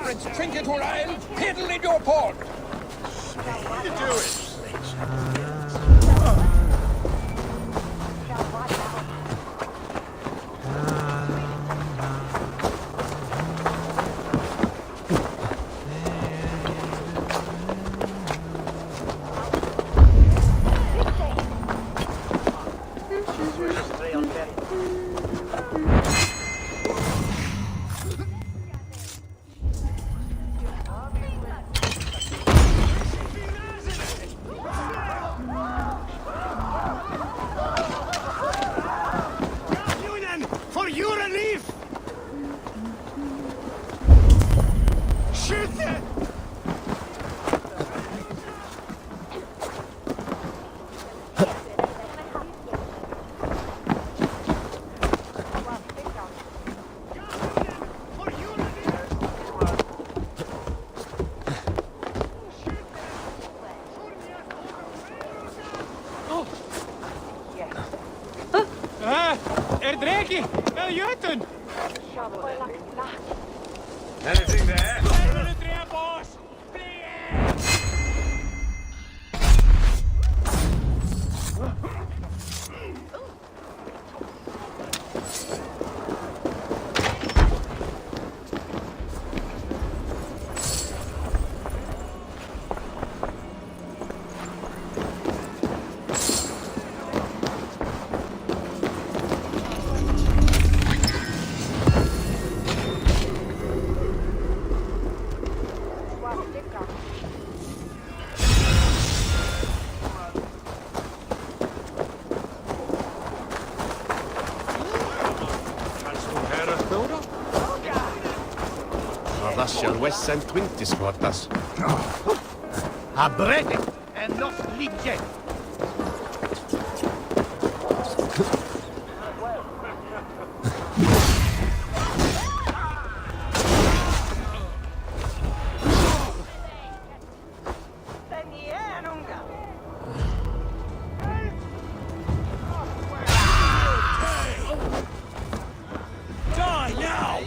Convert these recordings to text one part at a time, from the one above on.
Alfred's trinket or I'll piddle in your port. What are you doing? For your relief! Shoot it! Dreki, wel Jutten! Anything there? Russian West St. 20 squatters. A break and not legit. Die now!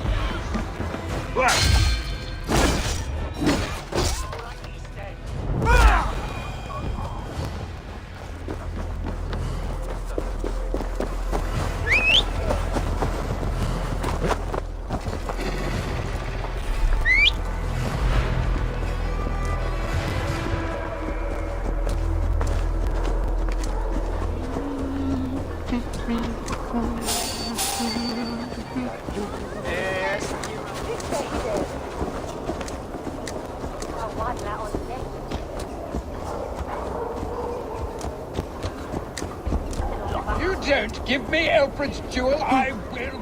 You don't give me Alfred's jewel, I will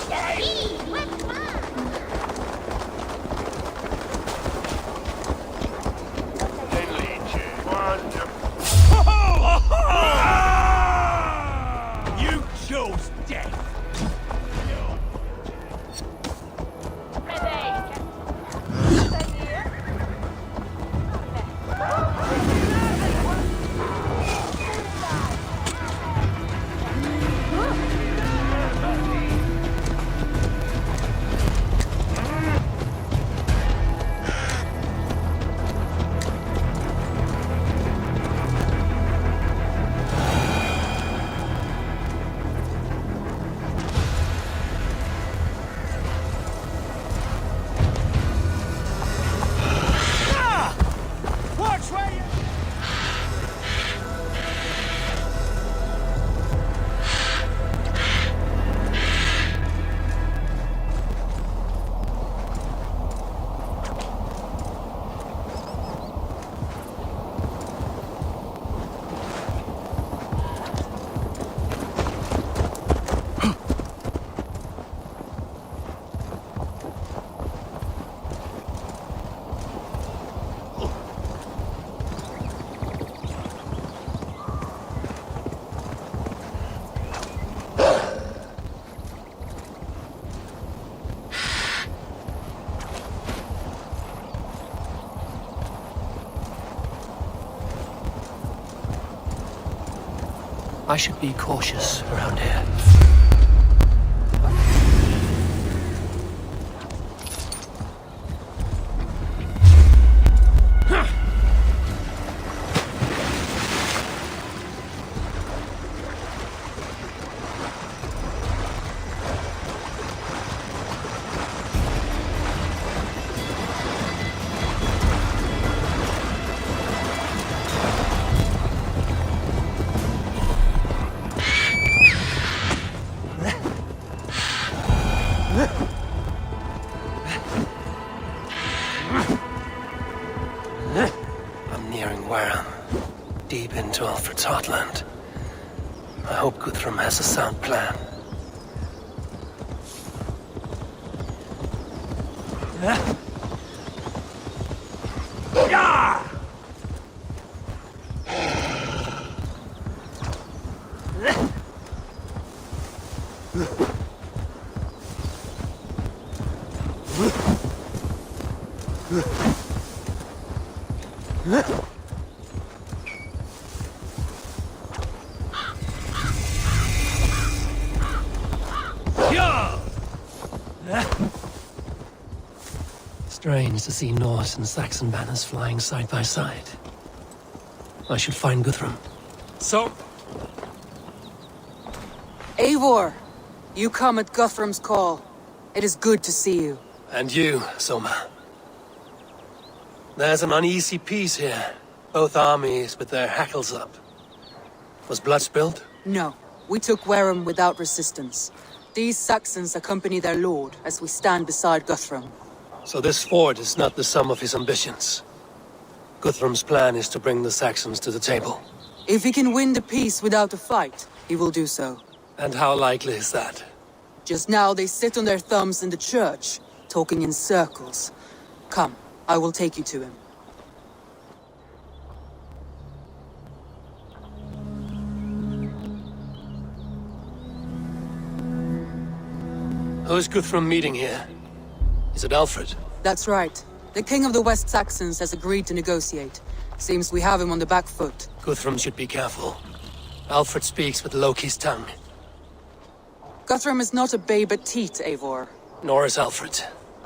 die! You chose death! I should be cautious around here. Wareham, deep into Alfred's heartland. I hope Guthrum has a sound plan. Strange to see Norse and Saxon banners flying side by side. I should find Guthrum. So, Eivor, you come at Guthrum's call. It is good to see you. And you, Soma. There's an uneasy peace here. Both armies with their hackles up. Was blood spilled? No, we took Wareham without resistance. These Saxons accompany their lord as we stand beside Guthrum. So this fort is not the sum of his ambitions. Guthrum's plan is to bring the Saxons to the table. If he can win the peace without a fight, he will do so. And how likely is that? Just now they sit on their thumbs in the church, talking in circles. Come, I will take you to him. Who's Guthrum meeting here? Is it Alfred? That's right. The king of the West Saxons has agreed to negotiate. Seems we have him on the back foot. Guthrum should be careful. Alfred speaks with Loki's tongue. Guthrum is not a babe at teat, Eivor. Nor is Alfred.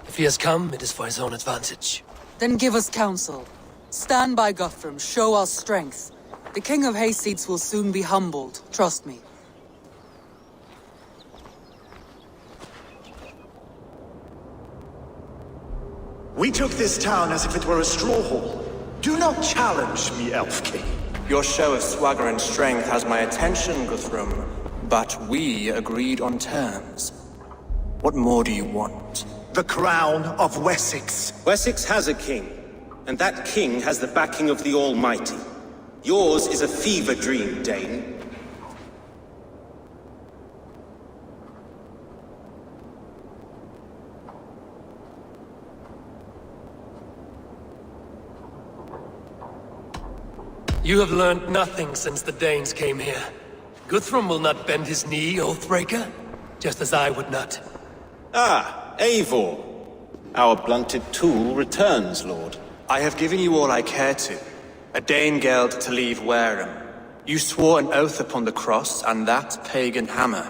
If he has come, it is for his own advantage. Then give us counsel. Stand by Guthrum, show our strength. The king of Hayseeds will soon be humbled, trust me. We took this town as if it were a straw hall. Do not challenge me, Elf King. Your show of swagger and strength has my attention, Guthrum. But we agreed on terms. What more do you want? The crown of Wessex. Wessex has a king, and that king has the backing of the Almighty. Yours is a fever dream, Dane. You have learned nothing since the Danes came here. Guthrum will not bend his knee, Oathbreaker, just as I would not. Ah, Eivor. Our blunted tool returns, Lord. I have given you all I care to. A Danegeld to leave Wareham. You swore an oath upon the cross and that pagan hammer.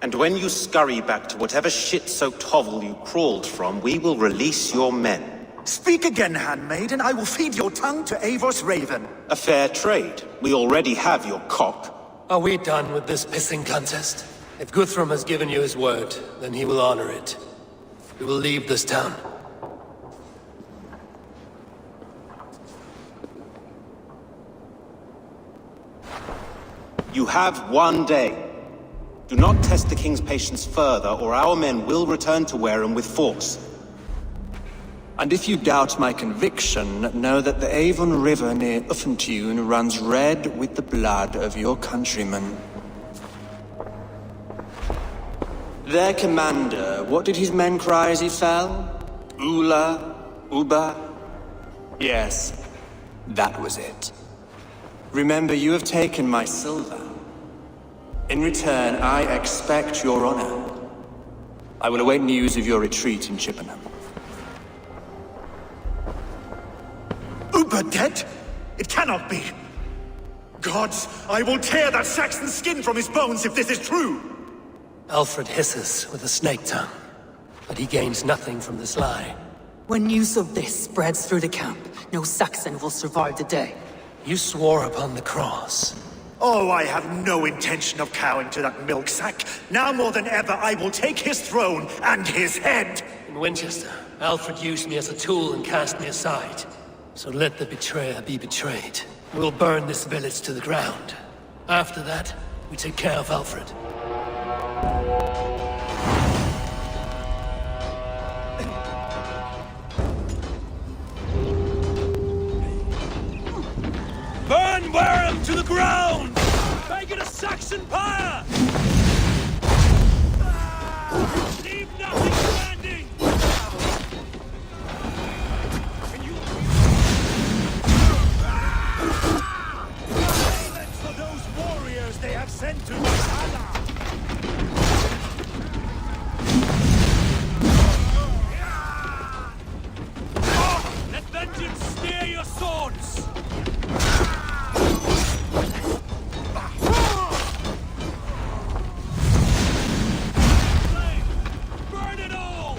And when you scurry back to whatever shit-soaked hovel you crawled from, we will release your men. Speak again, handmaid, and I will feed your tongue to Eivor's raven. A fair trade. We already have your cock. Are we done with this pissing contest? If Guthrum has given you his word, then he will honor it. We will leave this town. You have one day. Do not test the king's patience further, or our men will return to Wareham with force. And if you doubt my conviction, know that the Avon River near Uffentune runs red with the blood of your countrymen. Their commander, what did his men cry as he fell? Ula? Uba? Yes, that was it. Remember, you have taken my silver. In return, I expect your honor. I will await news of your retreat in Chippenham. Uber dead? It cannot be. Gods, I will tear that Saxon skin from his bones if this is true! Alfred hisses with a snake tongue, but he gains nothing from this lie. When news of this spreads through the camp, no Saxon will survive the day. You swore upon the cross. Oh, I have no intention of cowing to that milk sack. Now more than ever, I will take his throne and his head! In Winchester, Alfred used me as a tool and cast me aside. So let the betrayer be betrayed. We'll burn this village to the ground. After that, we take care of Alfred. them to the ground! Make it a Saxon pyre! Leave nothing standing! Silence for those warriors they have sent to Valhalla! Let vengeance steer your swords! Flame, burn it all!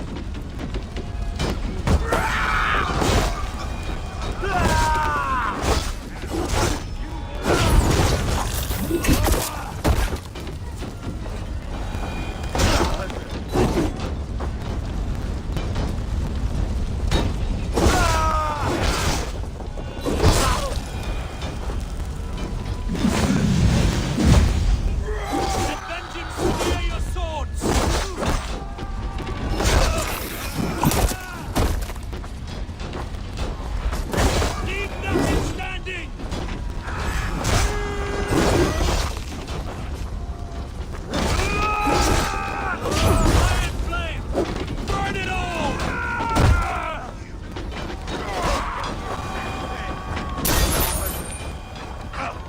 Let vengeance steer your swords! Leave nothing standing! Iron flame! Burn it all!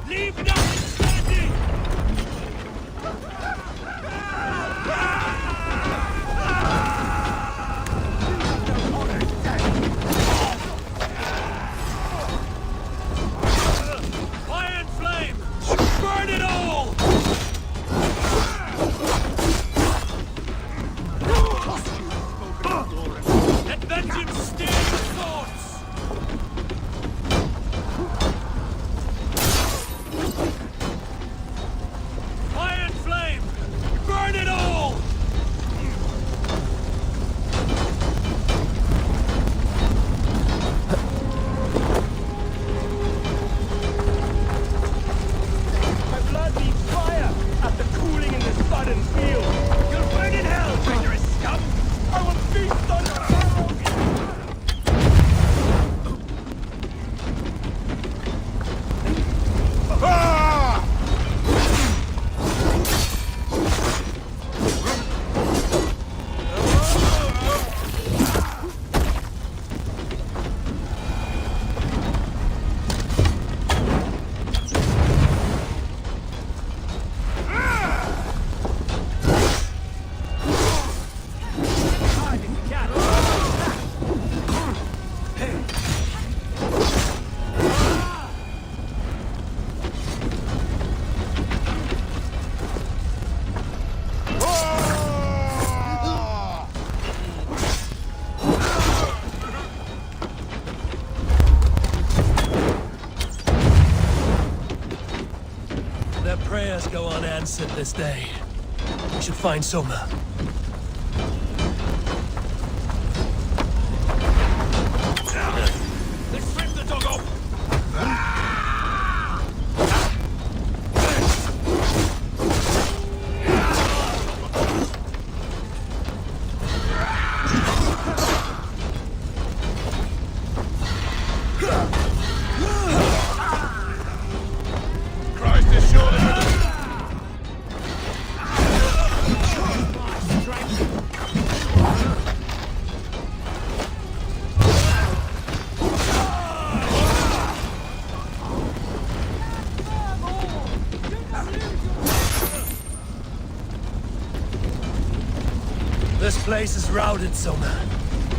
Leave nothing standing! Iron flame! Burn it all! Let vengeance steer your swords! Iron flame! Burn it all! My blood needs fire after cooling in this sudden field. You'll burn in hell, traitorous scum! I will feast on your marrow! Their prayers go unanswered this day. We should find Soma. Let's rip the dog off! Christ is surely with us. This place is routed, Soma.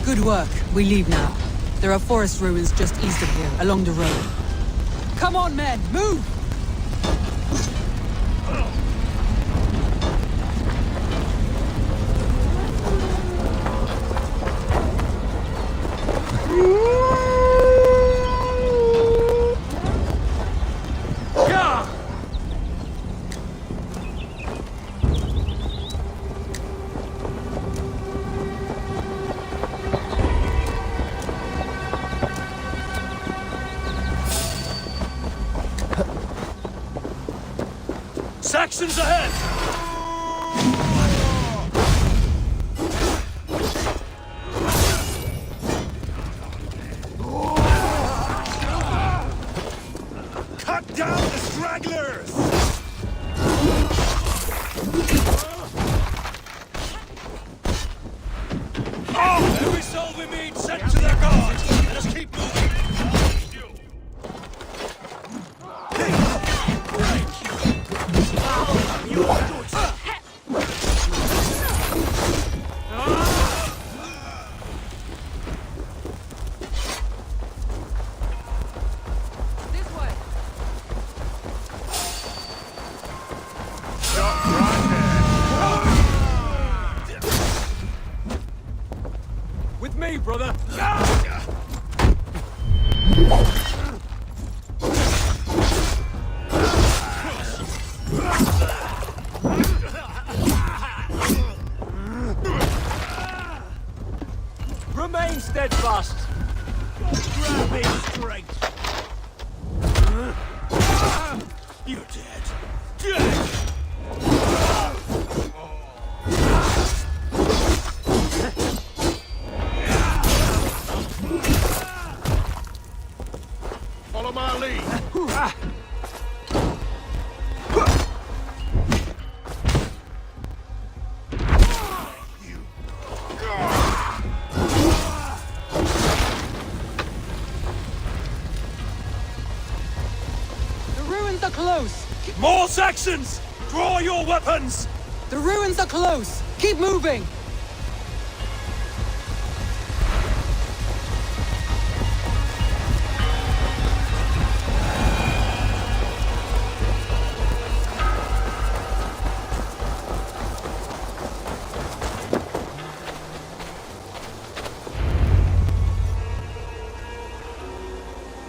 Good work. We leave now. There are forest ruins just east of here, along the road. Come on, men! Move! Saxons ahead! Cut down the With me, brother! Remain steadfast! Grab me strength! You're dead! Dead! Follow my lead. The ruins are close! More Saxons! Draw your weapons! The ruins are close! Keep moving!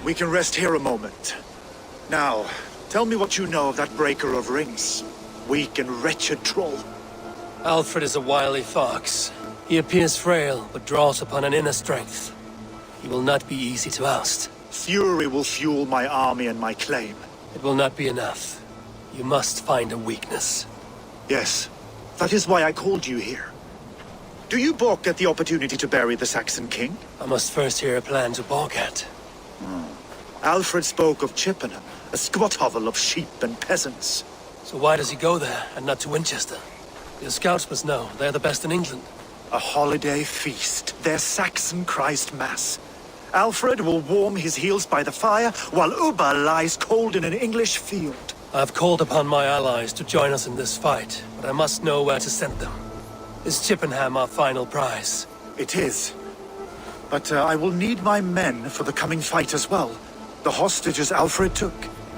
We can rest here a moment. Now, tell me what you know of that breaker of rings. Weak and wretched troll. Alfred is a wily fox. He appears frail, but draws upon an inner strength. He will not be easy to oust. Fury will fuel my army and my claim. It will not be enough. You must find a weakness. Yes, that is why I called you here. Do you balk at the opportunity to bury the Saxon king? I must first hear a plan to balk at. Alfred spoke of Chippenham, a squat hovel of sheep and peasants. So why does he go there, and not to Winchester? Your scouts must know. They're the best in England. A holiday feast, their Saxon Christ Mass. Alfred will warm his heels by the fire, while Uba lies cold in an English field. I've called upon my allies to join us in this fight, but I must know where to send them. Is Chippenham our final prize? It is. But I will need my men for the coming fight as well. The hostages Alfred took.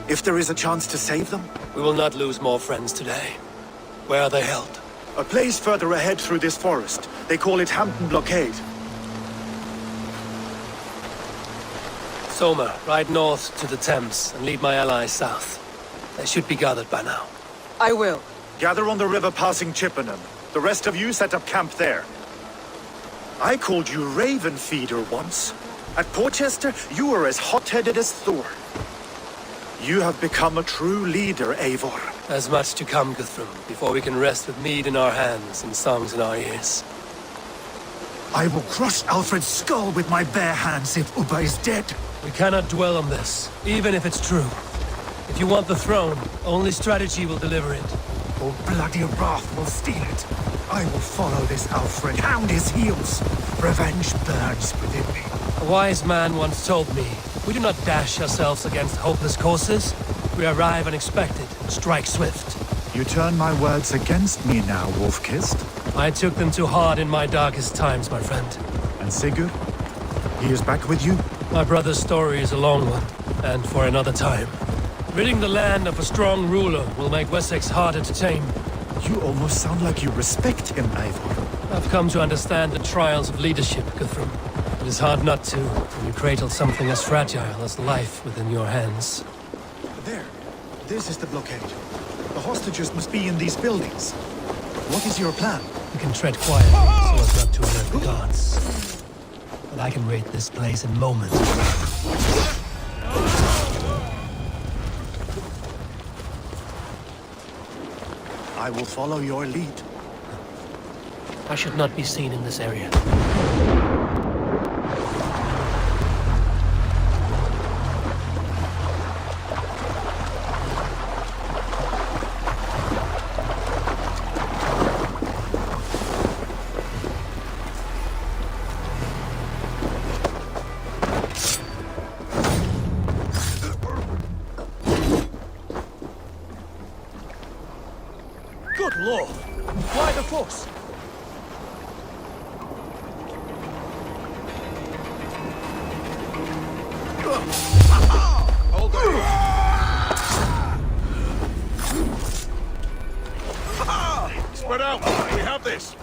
If there is a chance to save them. We will not lose more friends today. Where are they held? A place further ahead through this forest. They call it Hampton Blockade. Soma, ride north to the Thames and lead my allies south. They should be gathered by now. I will. Gather on the river passing Chippenham. The rest of you set up camp there. I called you Raven Feeder once. At Portchester, you were as hot-headed as Thor. You have become a true leader, Eivor. There's much to come, Guthrum, before we can rest with mead in our hands and songs in our ears. I will crush Alfred's skull with my bare hands if Uba is dead. We cannot dwell on this, even if it's true. If you want the throne, only strategy will deliver it. Or bloody wrath will steal it. I will follow this Alfred, hound his heels. Revenge burns within me. A wise man once told me, we do not dash ourselves against hopeless courses. We arrive unexpected and strike swift. You turn my words against me now, Wolf-Kissed. I took them too hard in my darkest times, my friend. And Sigurd? He is back with you? My brother's story is a long one, and for another time. Ridding the land of a strong ruler will make Wessex harder to tame. You almost sound like you respect him, Eivor. I've come to understand the trials of leadership, Guthrum. It is hard not to, when you cradle something as fragile as life within your hands. There. This is the blockade. The hostages must be in these buildings. What is your plan? We can tread quietly so as not to alert the guards. But I can raid this place in moments. I will follow your lead. I should not be seen in this area. Good lord! Why the force? Hold on. Spread out. We have this.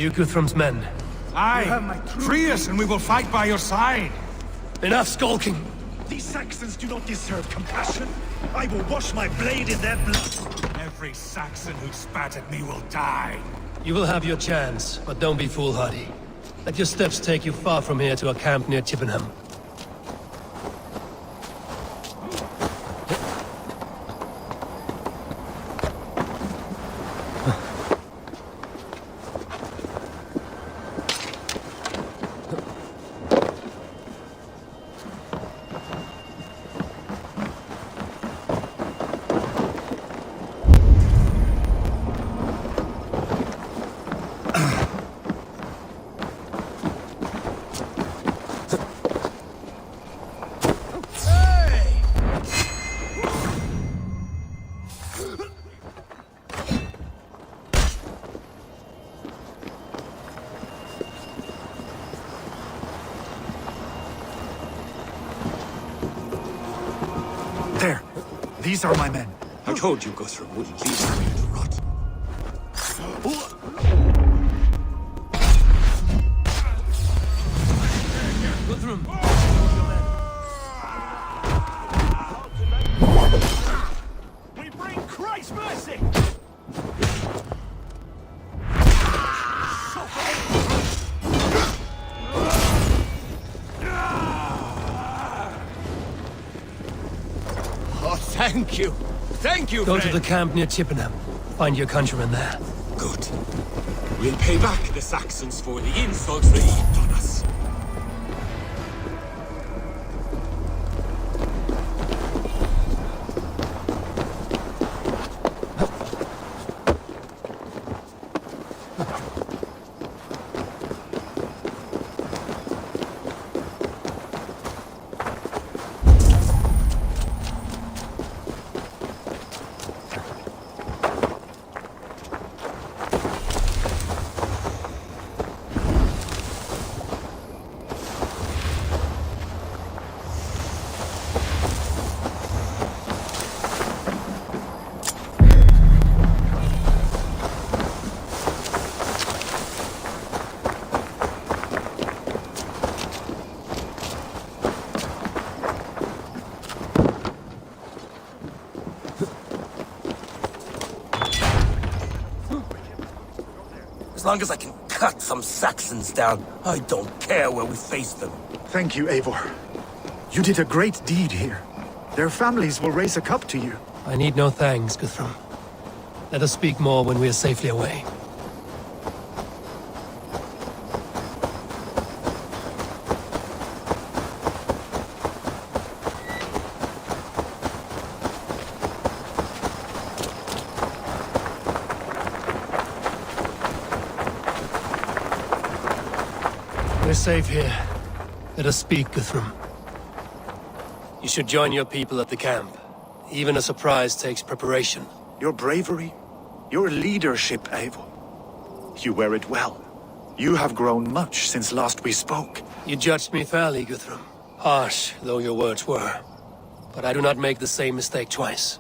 you Guthrum's men? Aye. Free us and we will fight by your side. Enough skulking! These Saxons do not deserve compassion. I will wash my blade in their blood. Every Saxon who spat at me will die. You will have your chance, but don't be foolhardy. Let your steps take you far from here to a camp near Chippenham. There. These are my men. I told you Guthrum wouldn't leave them here to rot. Guthrum! We bring Christ's mercy! Oh, thank you. Thank you, Go friend. to the camp near Chippenham. Find your countrymen there. Good. We'll pay back the Saxons for the insults they heaped on us. As long as I can cut some Saxons down, I don't care where we face them. Thank you, Eivor. You did a great deed here. Their families will raise a cup to you. I need no thanks, Guthrum. Let us speak more when we are safely away. We're safe here. Let us speak, Guthrum. You should join your people at the camp. Even a surprise takes preparation. Your bravery, your leadership, Eivor. You wear it well. You have grown much since last we spoke. You judged me fairly, Guthrum. Harsh though your words were. But I do not make the same mistake twice.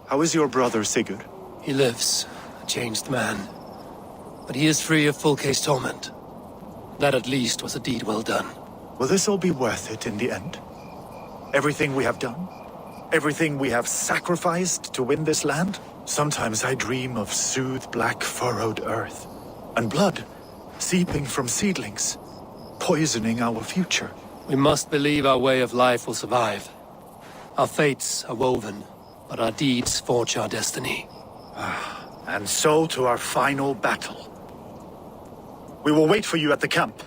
How is your brother, Sigurd? He lives, a changed man. But he is free of full case torment. That at least was a deed well done. Will this all be worth it in the end? Everything we have done? Everything we have sacrificed to win this land? Sometimes I dream of soothed black furrowed earth, and blood seeping from seedlings, poisoning our future. We must believe our way of life will survive. Our fates are woven, but our deeds forge our destiny. And so to our final battle. We will wait for you at the camp.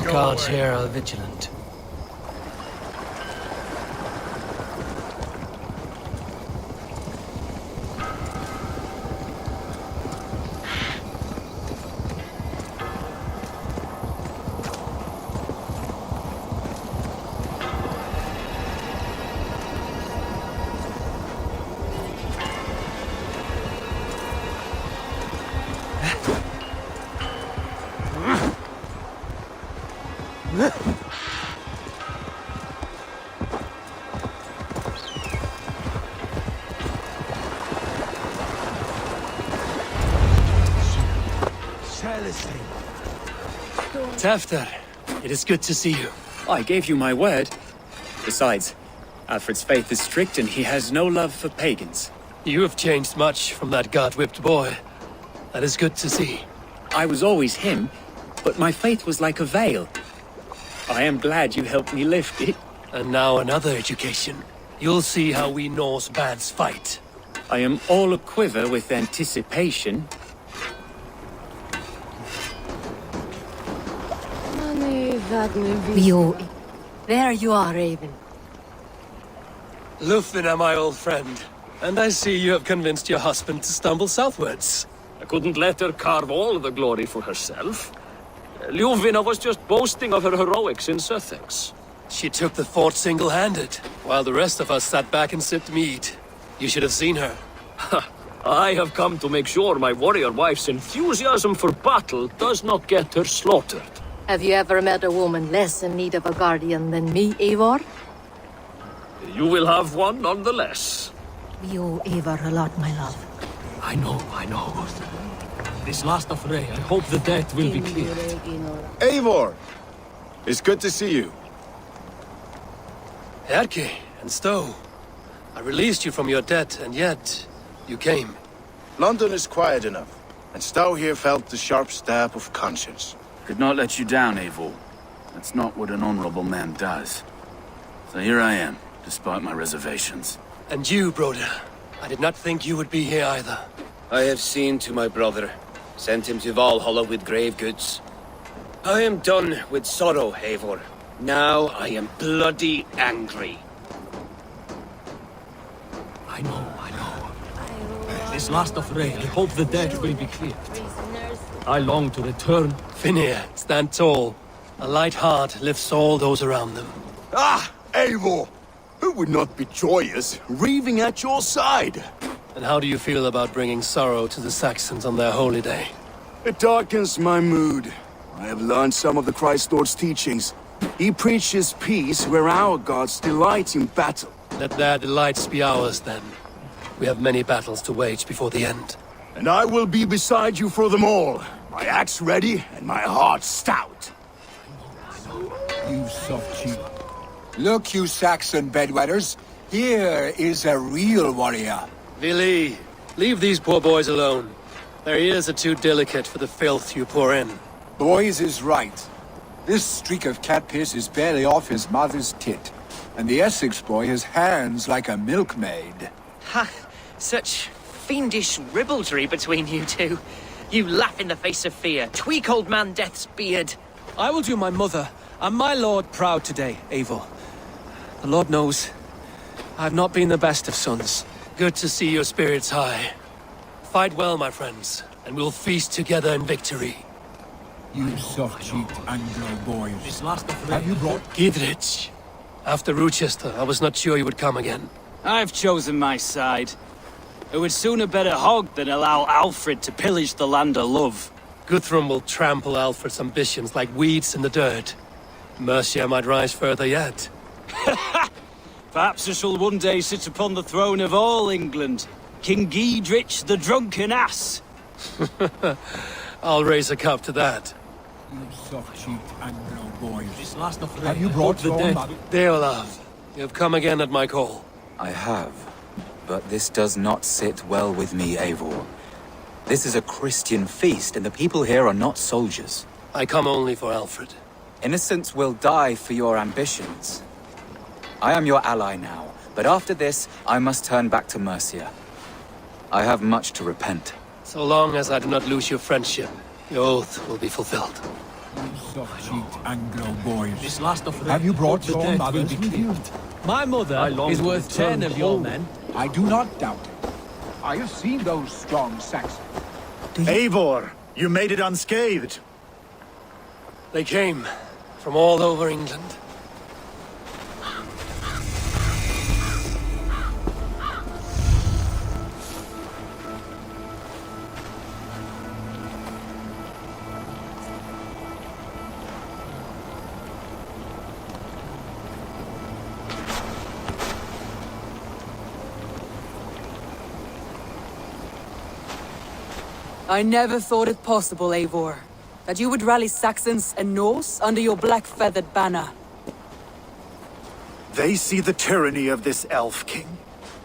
Guards here are vigilant. Tafter, it is good to see you. I gave you my word. Besides, Alfred's faith is strict and he has no love for pagans. You have changed much from that God-whipped boy. That is good to see. I was always him, but my faith was like a veil. I am glad you helped me lift it. And now another education. You'll see how we Norse bands fight. I am all aquiver with anticipation. There you are, Raven. Lufina, my old friend. And I see you have convinced your husband to stumble southwards. I couldn't let her carve all the glory for herself. Ljuvina was just boasting of her heroics in Sussex. She took the fort single-handed, while the rest of us sat back and sipped mead. You should have seen her. I have come to make sure my warrior wife's enthusiasm for battle does not get her slaughtered. Have you ever met a woman less in need of a guardian than me, Eivor? You will have one nonetheless. We owe Eivor a lot, my love. I know. This last affray, I hope the debt will be cleared. Eivor! It's good to see you. Erke and Stowe. I released you from your debt, and yet you came. London is quiet enough, and Stowe here felt the sharp stab of conscience. Could not let you down, Eivor. That's not what an honorable man does. So here I am, despite my reservations. And you, Broder. I did not think you would be here either. I have seen to my brother. Sent him to Valhalla with grave goods. I am done with sorrow, Eivor. Now I am bloody angry. I know. This last affray, I hope the debt will be cleared. I long to return. Finir, stand tall. A light heart lifts all those around them. Ah, Eivor! Who would not be joyous, raving at your side? And how do you feel about bringing sorrow to the Saxons on their holy day? It darkens my mood. I have learned some of the Christ Lord's teachings. He preaches peace where our gods delight in battle. Let their delights be ours, then. We have many battles to wage before the end. And I will be beside you for them all. My axe ready and my heart stout. You soft cheek. Look, you Saxon bedwetters. Here is a real warrior. Vili, leave these poor boys alone. Their ears are too delicate for the filth you pour in. Boys is right. This streak of cat piss is barely off his mother's tit. And the Essex boy has hands like a milkmaid. Ha! Such fiendish ribaldry between you two. You laugh in the face of fear. Tweak old man Death's beard. I will do my mother and my lord proud today, Eivor. The Lord knows, I've not been the best of sons. Good to see your spirits high. Fight well, my friends, and we'll feast together in victory. You soft-cheeked Anglo boys. This last of Have you brought... Gidrich. After Rochester, I was not sure you would come again. I've chosen my side. I would sooner bet a hog than allow Alfred to pillage the land of love. Guthrum will trample Alfred's ambitions like weeds in the dirt. Mercia might rise further yet. Perhaps I shall one day sit upon the throne of all England. King Gidrich the drunken ass. I'll raise a cup to that. You soft-cheeked Anglo boys. This last of Have you brought the your dead? mother? Deolaf, you have come again at my call. I have, but this does not sit well with me, Eivor. This is a Christian feast, and the people here are not soldiers. I come only for Alfred. Innocents will die for your ambitions. I am your ally now, but after this, I must turn back to Mercia. I have much to repent. So long as I do not lose your friendship, your oath will be fulfilled. You soft-cheeked Anglo boys. This last of Have you brought the your dead will mothers be with you? cleared. My mother is worth 10 of your men. I do not doubt it. I have seen those strong Saxons. Eivor, you made it unscathed. They came from all over England. I never thought it possible, Eivor, that you would rally Saxons and Norse under your black-feathered banner. They see the tyranny of this elf king.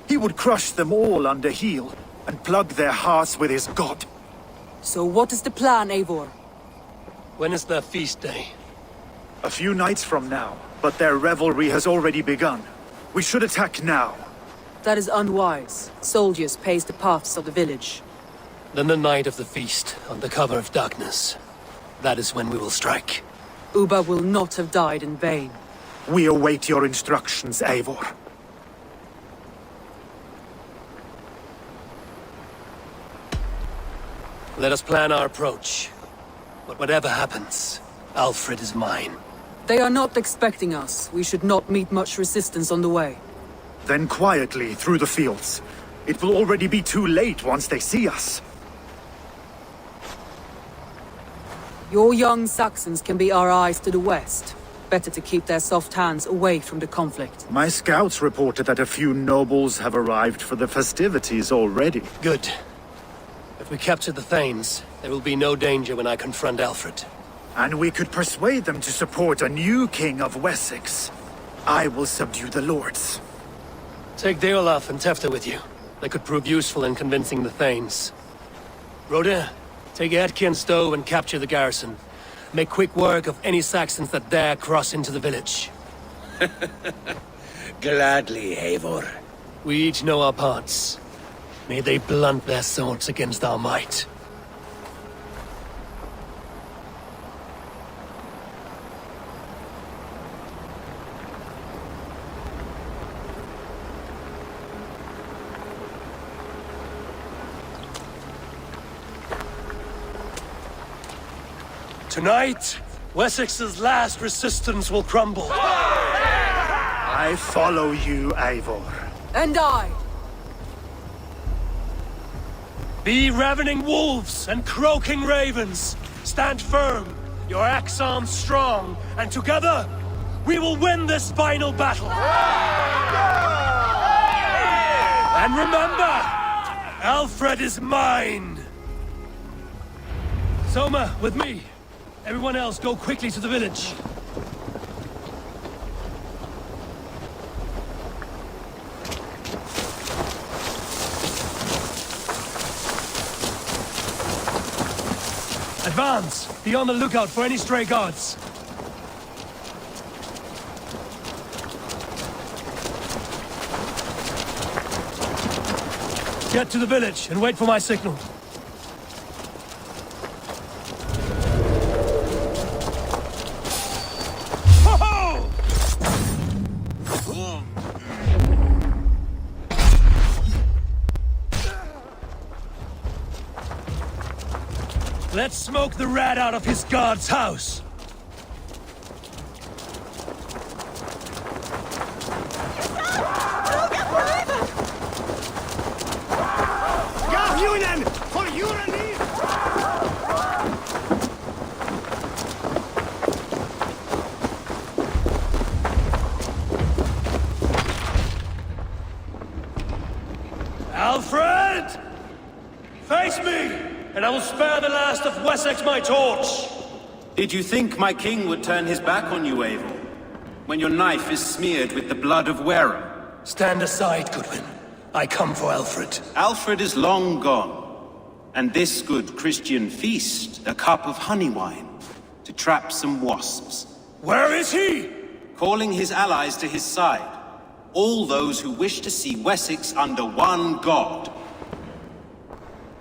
He would crush them all under heel and plug their hearts with his god. So what is the plan, Eivor? When is their feast day? A few nights from now, but their revelry has already begun. We should attack now. That is unwise. Soldiers pace the paths of the village. Then the night of the feast, under cover of darkness. That is when we will strike. Uba will not have died in vain. We await your instructions, Eivor. Let us plan our approach. But whatever happens, Alfred is mine. They are not expecting us. We should not meet much resistance on the way. Then quietly through the fields. It will already be too late once they see us. Your young Saxons can be our eyes to the west. Better to keep their soft hands away from the conflict. My scouts reported that a few nobles have arrived for the festivities already. Good. If we capture the Thanes, there will be no danger when I confront Alfred. And we could persuade them to support a new king of Wessex. I will subdue the lords. Take Deolaf and Tefta with you. They could prove useful in convincing the Thanes. Rodin, take Edki and Stowe and capture the garrison. Make quick work of any Saxons that dare cross into the village. Gladly, Eivor. We each know our parts. May they blunt their swords against our might. Tonight, Wessex's last resistance will crumble. I follow you, Eivor. And I! Be ravening wolves and croaking ravens. Stand firm, your axe arms strong, and together, we will win this final battle. And remember, Alfred is mine. Soma, with me. Everyone else, go quickly to the village. Advance! Be on the lookout for any stray guards. Get to the village and wait for my signal. Ho-ho! Let's smoke the rat out of his god's house! Alfred! Face me, and I will spare the last of Wessex my torch! Did you think my king would turn his back on you, Eivor? When your knife is smeared with the blood of Wareham? Stand aside, Goodwin. I come for Alfred. Alfred is long gone. And this good Christian feast, a cup of honey wine, to trap some wasps. Where is he? Calling his allies to his side. All those who wish to see Wessex under one god.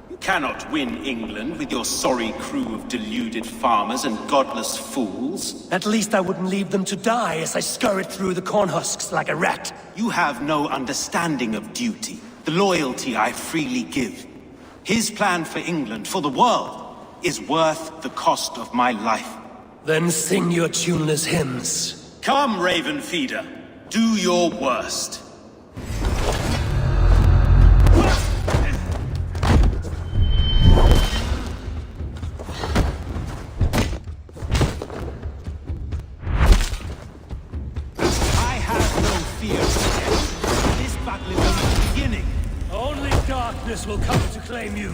You cannot win England with your sorry crew of deluded farmers and godless fools. At least I wouldn't leave them to die as I scurried through the corn husks like a rat. You have no understanding of duty, the loyalty I freely give. His plan for England, for the world, is worth the cost of my life. Then sing your tuneless hymns. Come, Raven Feeder. Do your worst. I have no fear of death. This battle is only the beginning. Only darkness will come to claim you.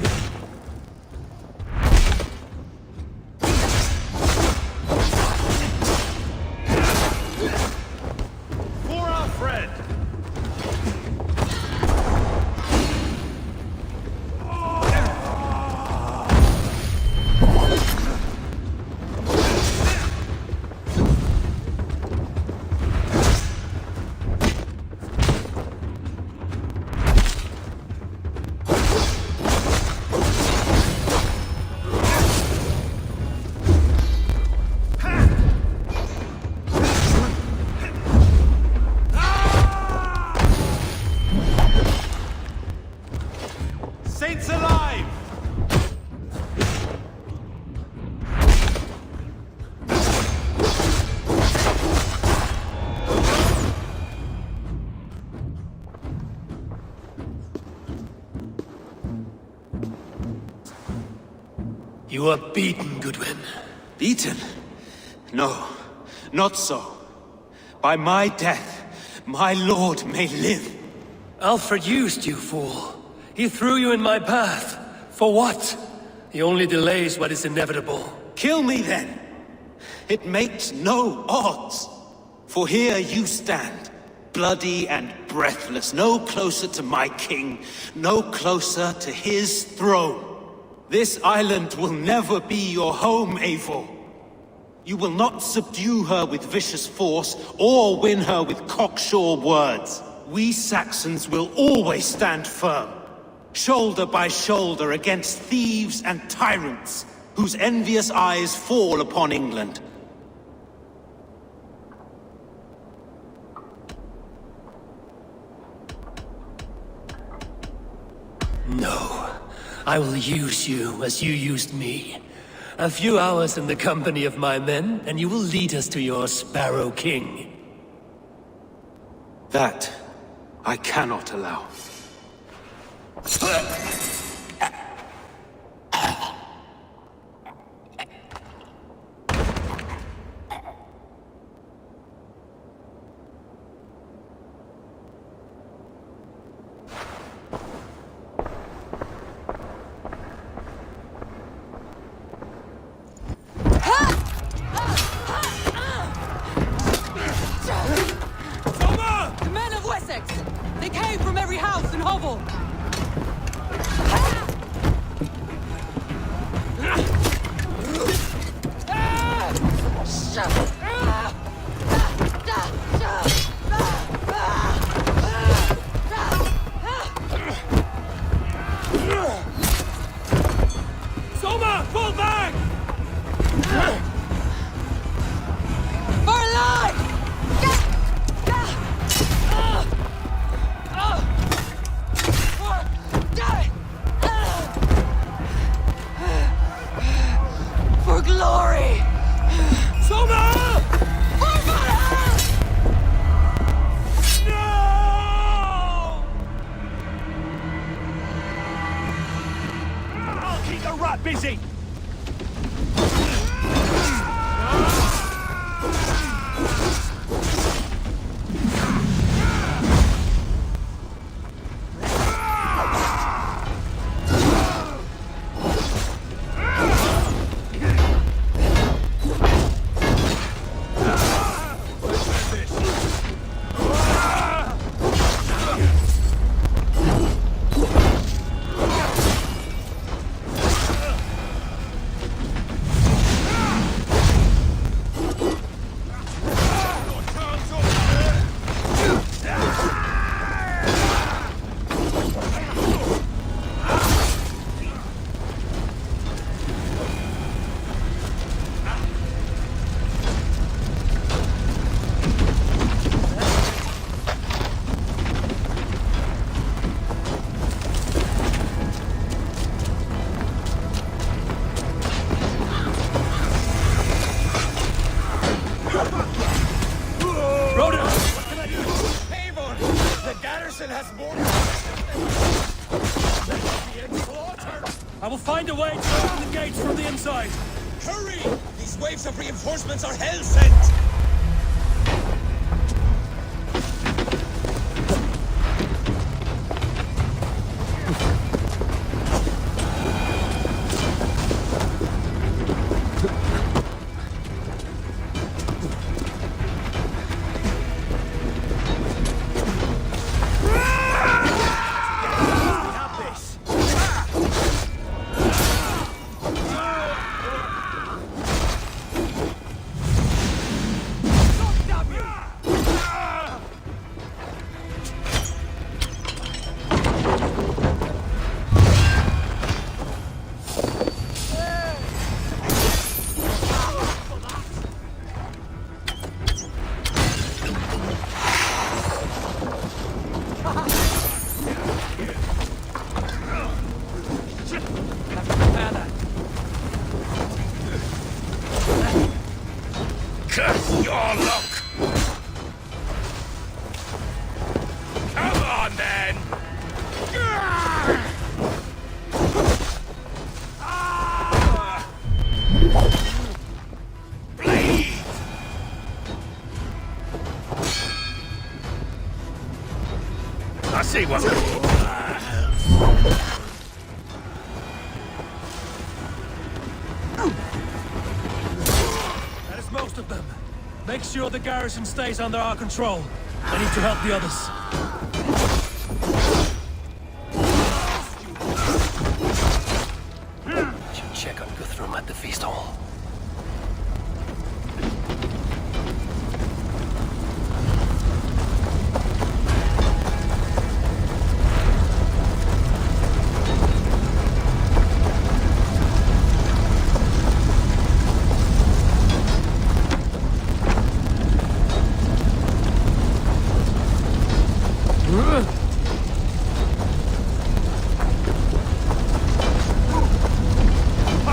Saints alive! You are beaten, Goodwin. Beaten? No, not so. By my death, my lord may live. Alfred used you, fool. He threw you in my path. For what? He only delays what is inevitable. Kill me then. It makes no odds. For here you stand, bloody and breathless, no closer to my king, no closer to his throne. This island will never be your home, Eivor. You will not subdue her with vicious force, or win her with cocksure words. We Saxons will always stand firm, shoulder by shoulder against thieves and tyrants, whose envious eyes fall upon England. No. I will use you as you used me. A few hours in the company of my men, and you will lead us to your Sparrow King. That I cannot allow. The men of Wessex! They came from every house and hovel! Soma, fall back! For alive! busy! I will find a way to open the gates from the inside. Hurry! These waves of reinforcements are hell-sent! Curse your luck! Come on, then! Bleed! I see what... That is most of them. Make sure the garrison stays under our control. I need to help the others. Should check on Guthrum at the feast hall.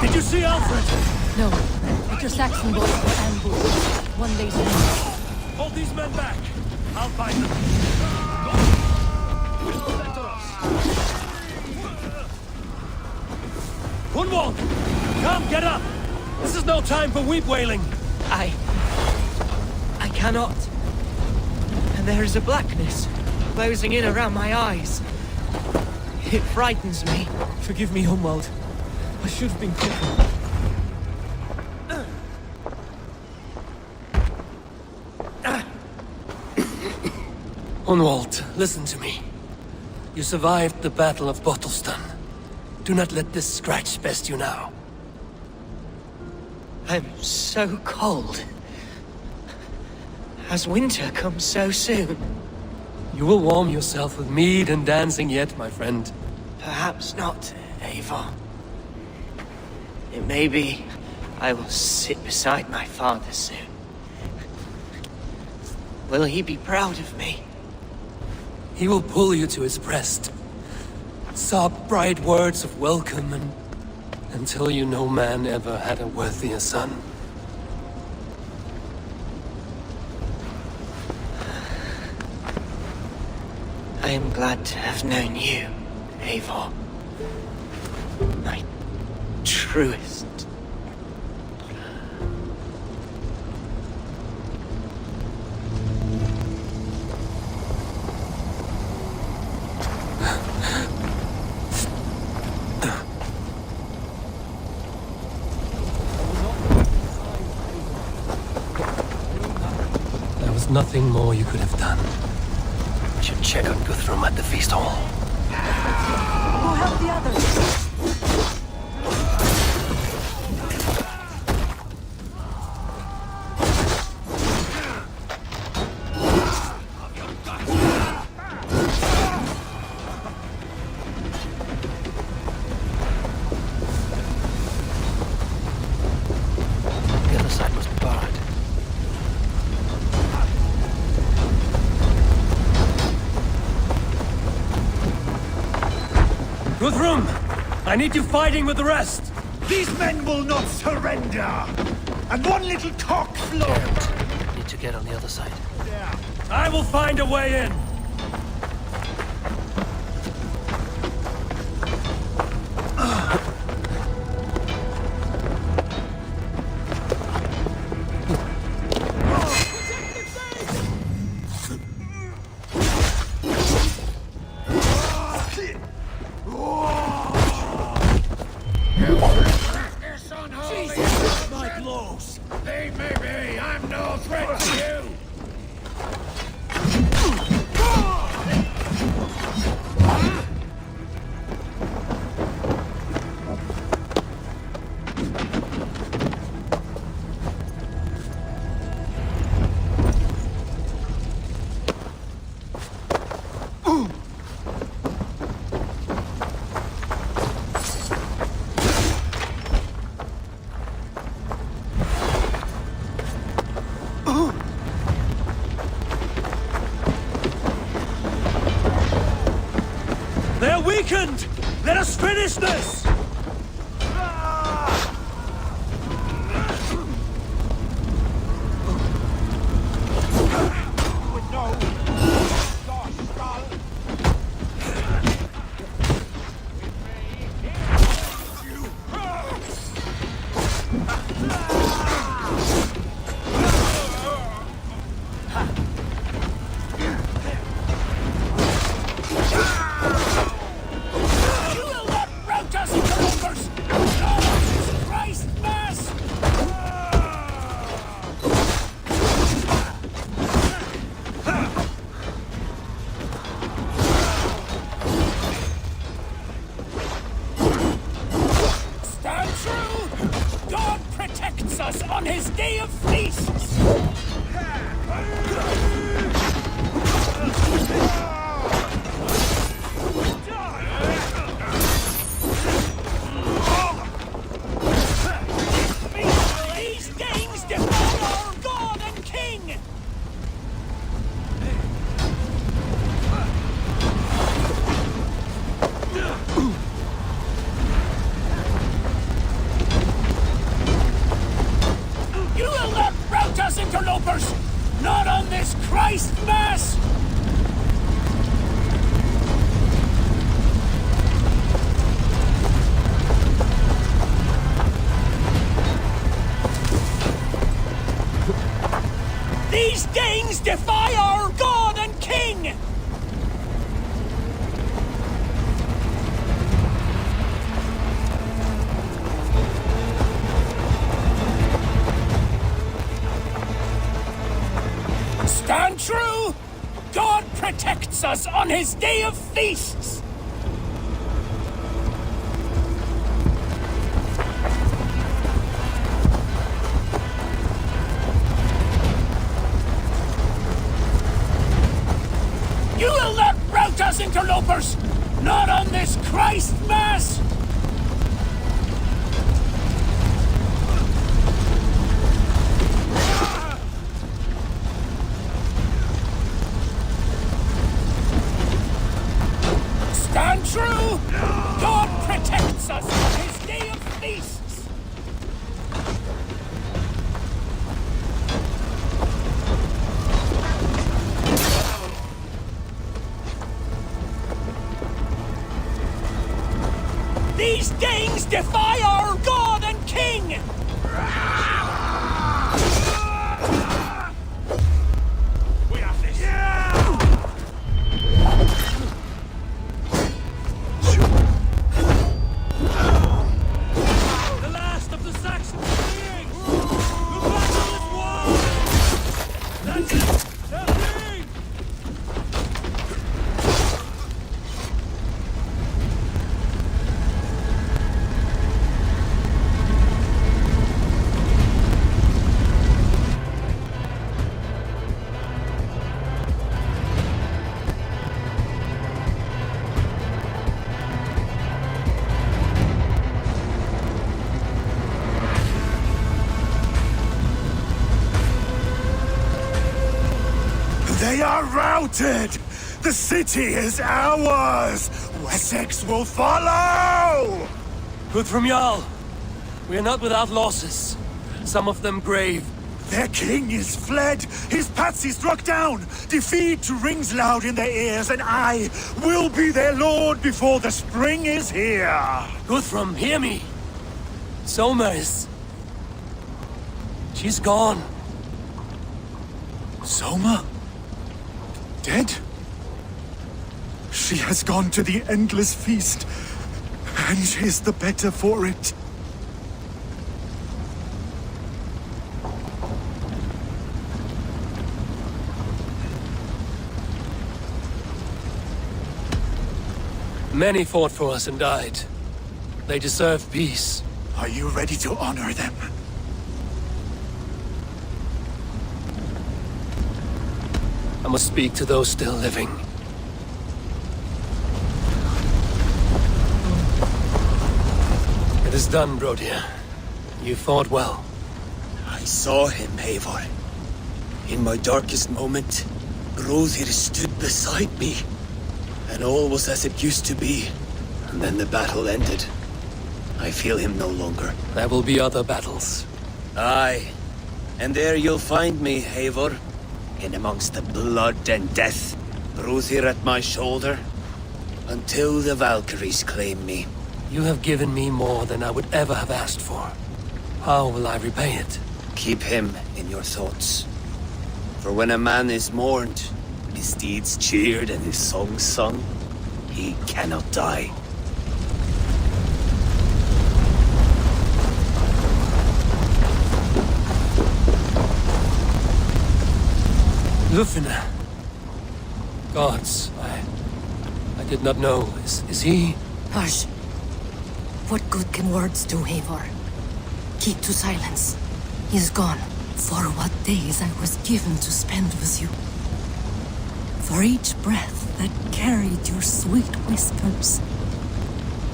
Did you see Alfred? No, but your Saxon boys were ambushed. One day soon. Hold these men back. I'll find them. Gunwald! Come, get up! This is no time for weep wailing. I cannot. And there is a blackness closing in around my eyes. It frightens me. Forgive me, Humwald. I should have been quicker. Hunwald, listen to me. You survived the Battle of Bottleston. Do not let this scratch best you now. I'm so cold. Has winter come so soon? You will warm yourself with mead and dancing yet, my friend. Perhaps not, Eivor. It may be I will sit beside my father soon. Will he be proud of me? He will pull you to his breast. Sob bright words of welcome and tell you no man ever had a worthier son. I am glad to have known you, Eivor. My true truest. There was nothing more you could have done. We should check on Guthrum at the feast hall. Who helped the others? The other side must be barred. Guthrum! I need you fighting with the rest! These men will not surrender! And one little cock float! Need to get on the other side. I will find a way in! Jesus, my blows! They may be, I'm no threat to you! They're weakened! Let us finish this! Stand true! God protects us on his day of feasts! These things defy our God and King! You will not rout us, interlopers! Not on this Christ Mass! These Danes defy our God and King! Stand true! God protects us on his day of feasts! You will not rout us, interlopers! Not on this Christ Mass! Stand true! God protects us on his day of feasts! These Danes defy our God! king! We have this. The last of the Saxon kings! The battle is won! That's it! They're free! They are routed! The city is ours! Wessex will follow! Guthrum Jarl, we are not without losses. Some of them grave. Their king is fled! His patsy struck down! Defeat rings loud in their ears, and I will be their lord before the spring is here! Guthrum, hear me! Soma is... she's gone. Soma? Dead? She has gone to the endless feast, and is the better for it. Many fought for us and died. They deserve peace. Are you ready to honor them? I must speak to those still living. It is done, Brodir. You fought well. I saw him, Eivor. In my darkest moment, Brodir stood beside me. And all was as it used to be. And then the battle ended. I feel him no longer. There will be other battles. Aye. And there you'll find me, Eivor. In amongst the blood and death, Brodir at my shoulder, until the Valkyries claim me. You have given me more than I would ever have asked for. How will I repay it? Keep him in your thoughts. For when a man is mourned, his deeds cheered and his songs sung, he cannot die. Lufina. Gods, I did not know. Is he? Hush. What good can words do, Eivor? Keep to silence. He is gone. For what days I was given to spend with you. For each breath that carried your sweet whispers,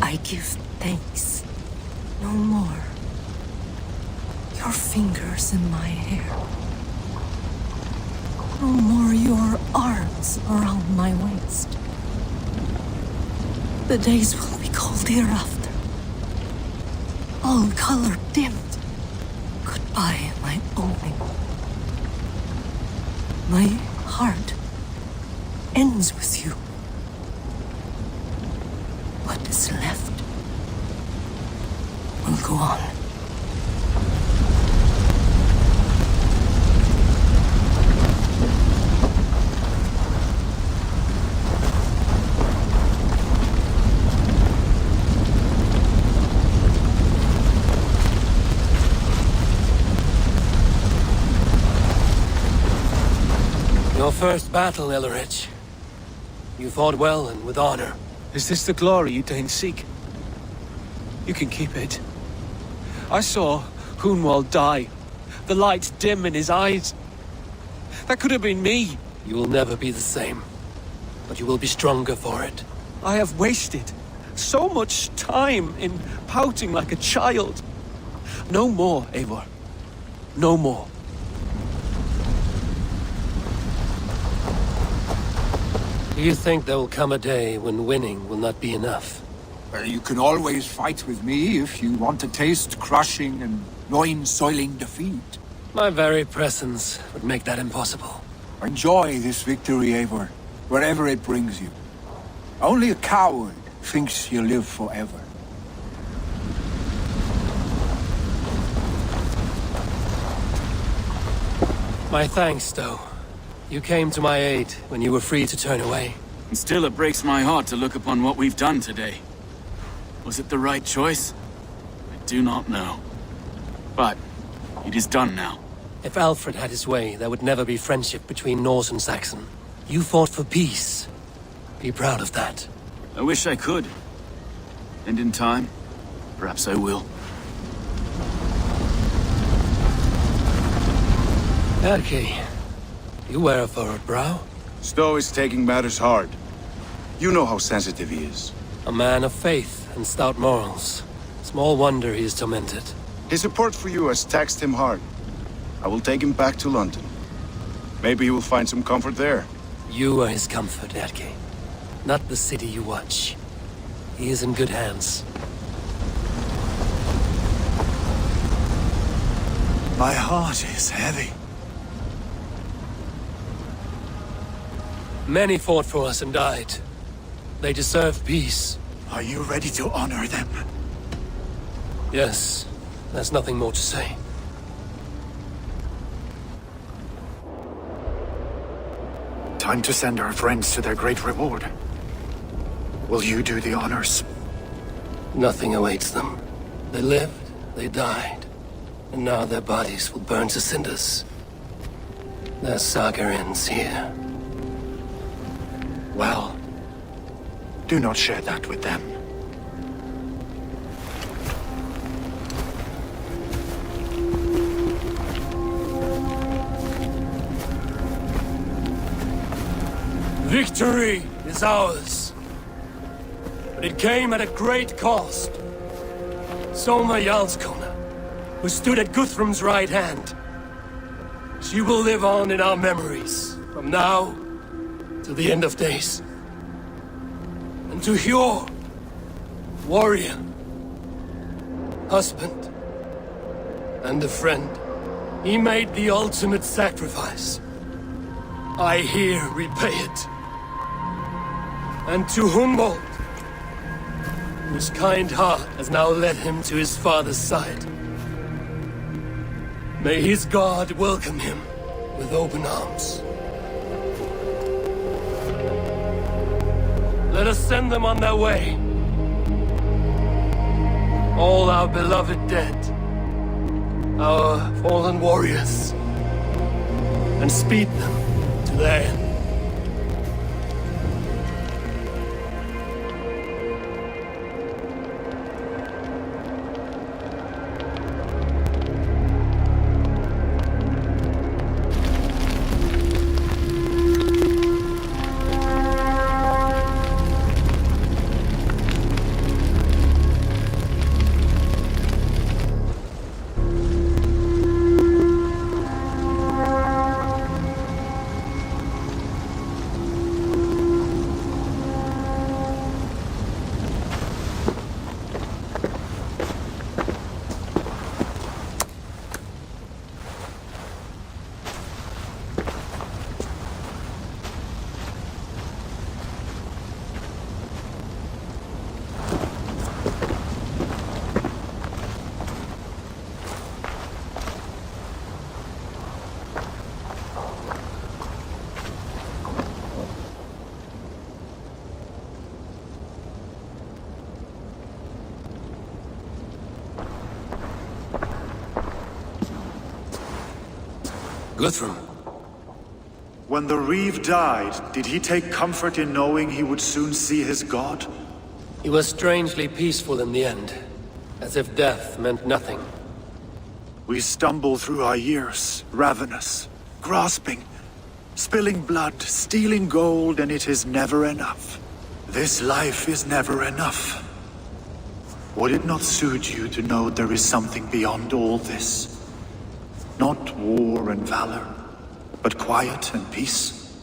I give thanks. No more. Your fingers in my hair. No more your arms around my waist. The days will be cold hereafter. All color dimmed. Goodbye, my only. My heart ends with you. What is left will go on. Your first battle, Ellerich. You fought well and with honor. Is this the glory you deign seek? You can keep it. I saw Hunwald die. The light dim in his eyes. That could have been me. You will never be the same. But you will be stronger for it. I have wasted so much time in pouting like a child. No more, Eivor. No more. Do you think there will come a day when winning will not be enough? Well, you can always fight with me if you want to taste crushing and loin-soiling defeat. My very presence would make that impossible. Enjoy this victory, Eivor, wherever it brings you. Only a coward thinks he'll live forever. My thanks, Stowe. You came to my aid when you were free to turn away. And still it breaks my heart to look upon what we've done today. Was it the right choice? I do not know. But it is done now. If Alfred had his way, there would never be friendship between Norse and Saxon. You fought for peace. Be proud of that. I wish I could. And in time, perhaps I will. Okay. You wear a furrowed brow. Stowe is taking matters hard. You know how sensitive he is. A man of faith and stout morals. Small wonder he is tormented. His support for you has taxed him hard. I will take him back to London. Maybe he will find some comfort there. You are his comfort, Erke. Not the city you watch. He is in good hands. My heart is heavy. Many fought for us and died. They deserve peace. Are you ready to honor them? Yes. There's nothing more to say. Time to send our friends to their great reward. Will you do the honors? Nothing awaits them. They lived, they died, and now their bodies will burn to cinders. Their saga ends here. Well, do not share that with them. Victory is ours. But it came at a great cost. Soma Jarlskona, who stood at Guthrum's right hand. She will live on in our memories, from now to the end of days. And to Hjor, warrior, husband, and a friend. He made the ultimate sacrifice. I here repay it. And to Humboldt, whose kind heart has now led him to his father's side. May his God welcome him with open arms. Let us send them on their way. All our beloved dead, our fallen warriors, and speed them to their end. Guthrum. When the Reeve died, did he take comfort in knowing he would soon see his god? He was strangely peaceful in the end, as if death meant nothing. We stumble through our years, ravenous, grasping, spilling blood, stealing gold, and it is never enough. This life is never enough. Would it not suit you to know there is something beyond all this? Not war and valor, but quiet and peace?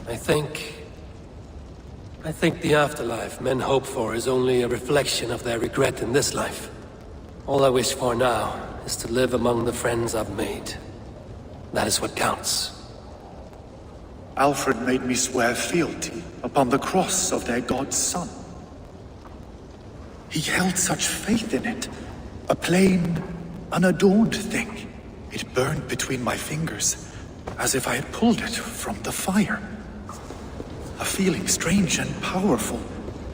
I think the afterlife men hope for is only a reflection of their regret in this life. All I wish for now is to live among the friends I've made. That is what counts. Alfred made me swear fealty upon the cross of their god's son. He held such faith in it, a plain, unadorned thing. It burned between my fingers, as if I had pulled it from the fire. A feeling strange and powerful,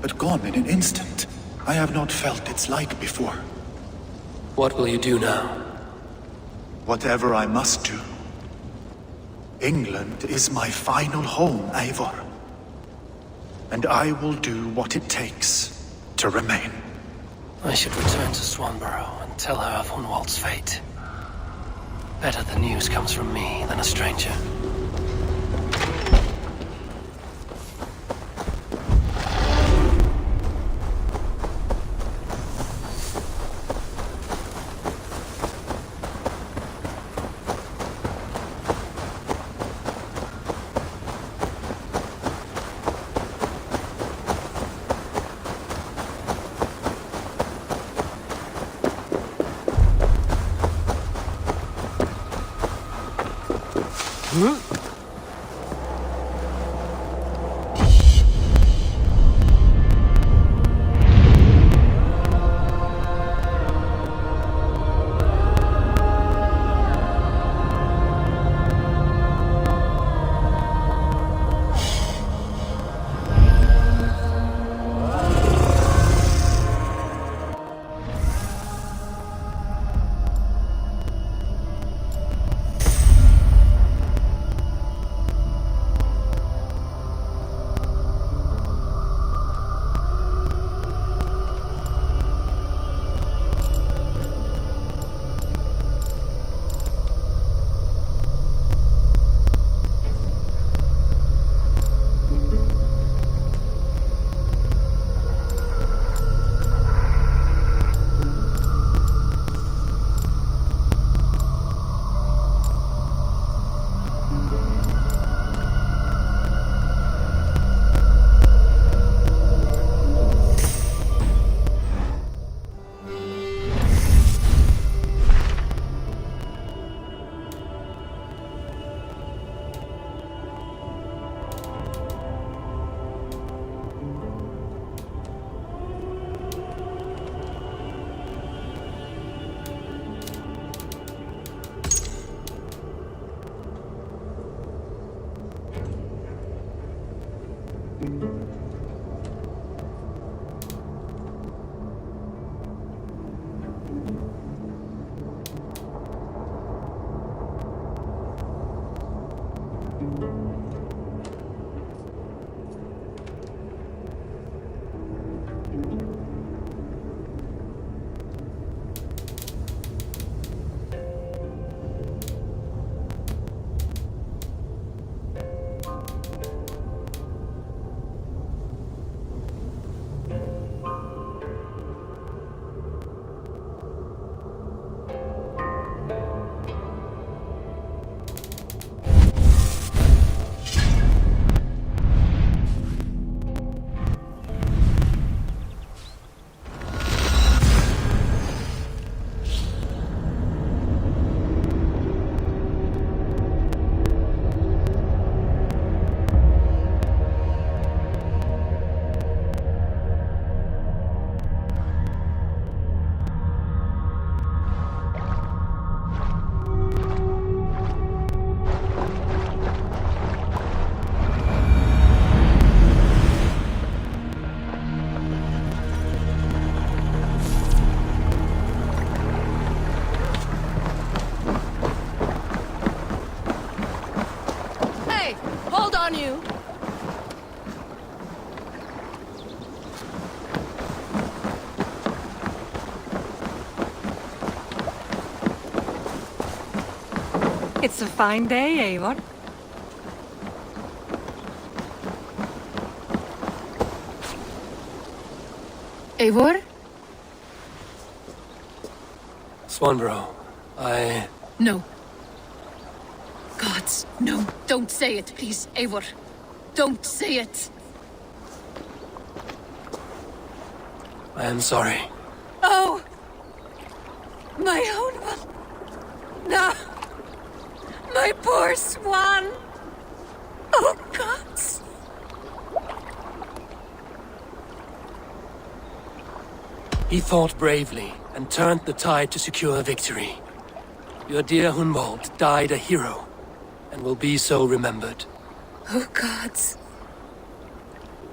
but gone in an instant. I have not felt its like before. What will you do now? Whatever I must do. England is my final home, Eivor. And I will do what it takes to remain. I should return to Swanborough and tell her of Hunwald's fate. Better the news comes from me than a stranger. on you! It's a fine day, Eivor. Eivor? Swanborough, I... No. Gods, no. Don't say it, please, Eivor. Don't say it. I am sorry. Oh! My own one. No! My poor swan! Oh, gods! He fought bravely and turned the tide to secure victory. Your dear Hunwald died a hero. and will be so remembered. Oh, gods.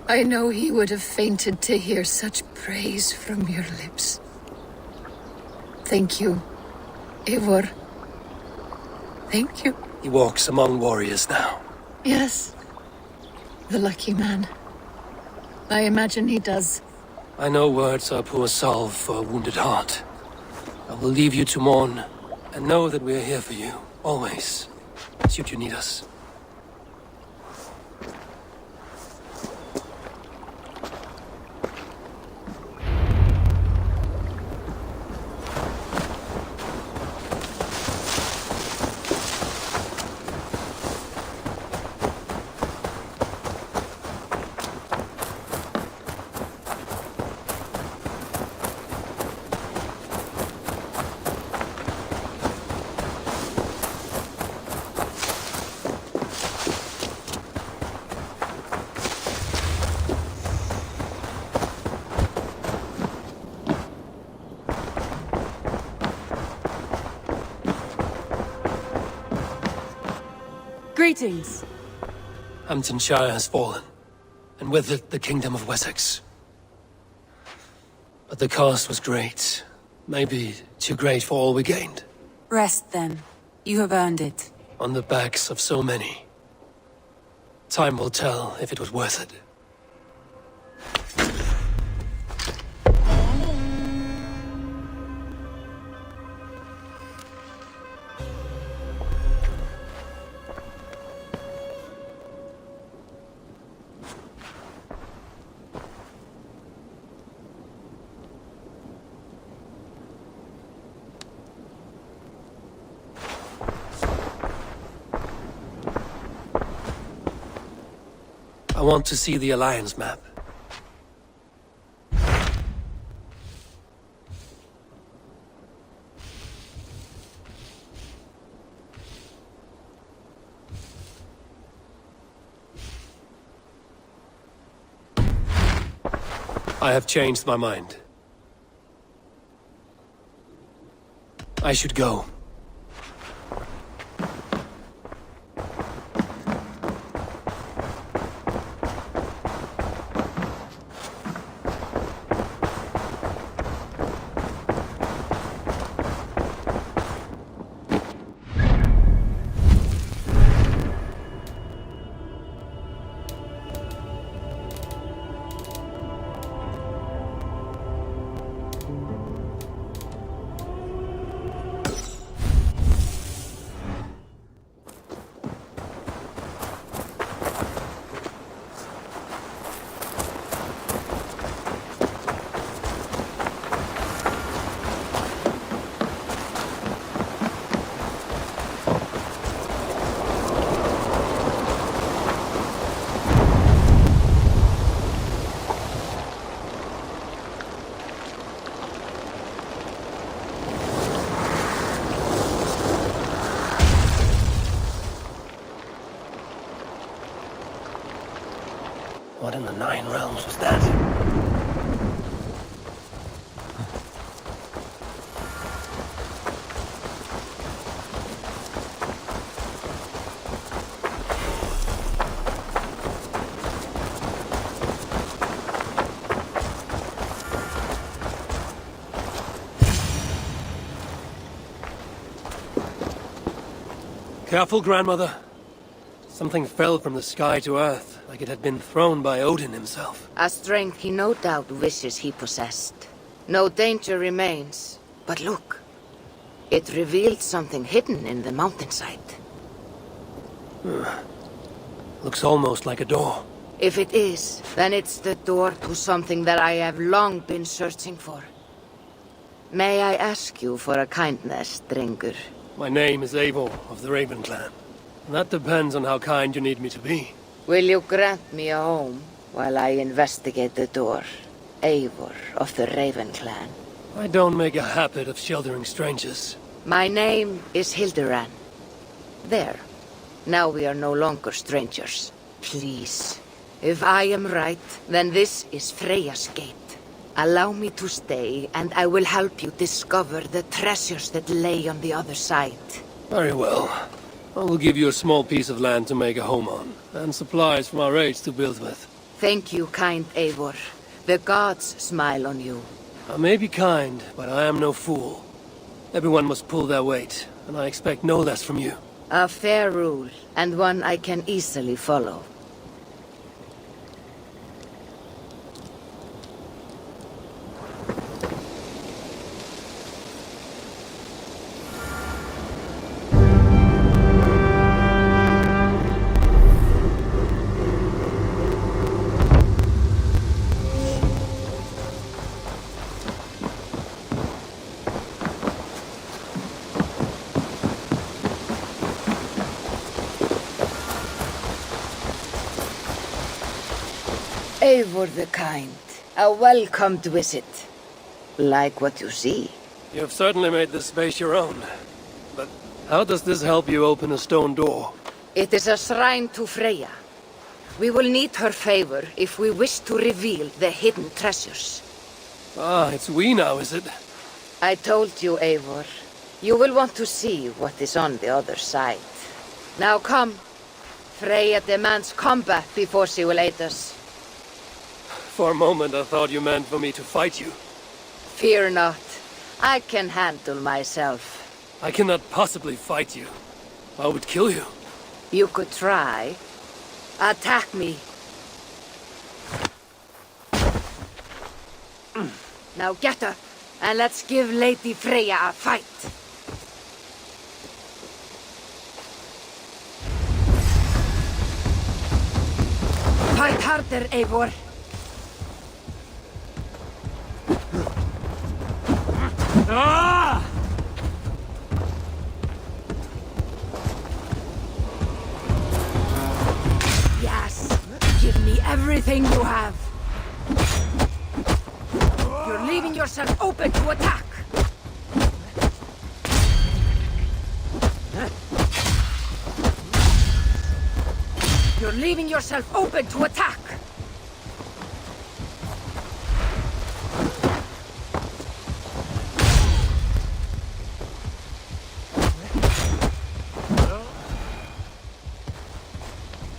I know he would have fainted to hear such praise from your lips. Thank you, Eivor. Thank you. He walks among warriors now. Yes. The lucky man. I imagine he does. I know words are poor salve for a wounded heart. I will leave you to mourn, and know that we are here for you, always, should you need us. Greetings. Hamptonshire has fallen, and with it the Kingdom of Wessex. But the cost was great. Maybe too great for all we gained. Rest then. You have earned it. On the backs of so many. Time will tell if it was worth it. I want to see the Alliance map. I have changed my mind. I should go. What in the Nine Realms was that? Careful, grandmother. Something fell from the sky to earth, like it had been thrown by Odin himself. A strength he no doubt wishes he possessed. No danger remains, but look. It revealed something hidden in the mountainside. Looks almost like a door. If it is, then it's the door to something that I have long been searching for. May I ask you for a kindness, Drengur? My name is Eivor of the Raven Clan. That depends on how kind you need me to be. Will you grant me a home while I investigate the door? Eivor of the Raven Clan. I don't make a habit of sheltering strangers. My name is Hilderan. There. Now we are no longer strangers. Please. If I am right, then this is Freya's gate. Allow me to stay, and I will help you discover the treasures that lay on the other side. Very well. I will give you a small piece of land to make a home on, and supplies from our raids to build with. Thank you, kind Eivor. The gods smile on you. I may be kind, but I am no fool. Everyone must pull their weight, and I expect no less from you. A fair rule, and one I can easily follow. Eivor the Kind, a welcomed visit. Like what you see. You have certainly made this space your own. But how does this help you open a stone door? It is a shrine to Freya. We will need her favor if we wish to reveal the hidden treasures. Ah, it's we now, is it? I told you, Eivor. You will want to see what is on the other side. Now come. Freya demands combat before she will aid us. For a moment I thought you meant for me to fight you. Fear not. I can handle myself. I cannot possibly fight you. I would kill you. You could try. Attack me. Now get up, and let's give Lady Freya a fight. Fight harder, Eivor. Ah! Yes, give me everything you have. You're leaving yourself open to attack. You're leaving yourself open to attack.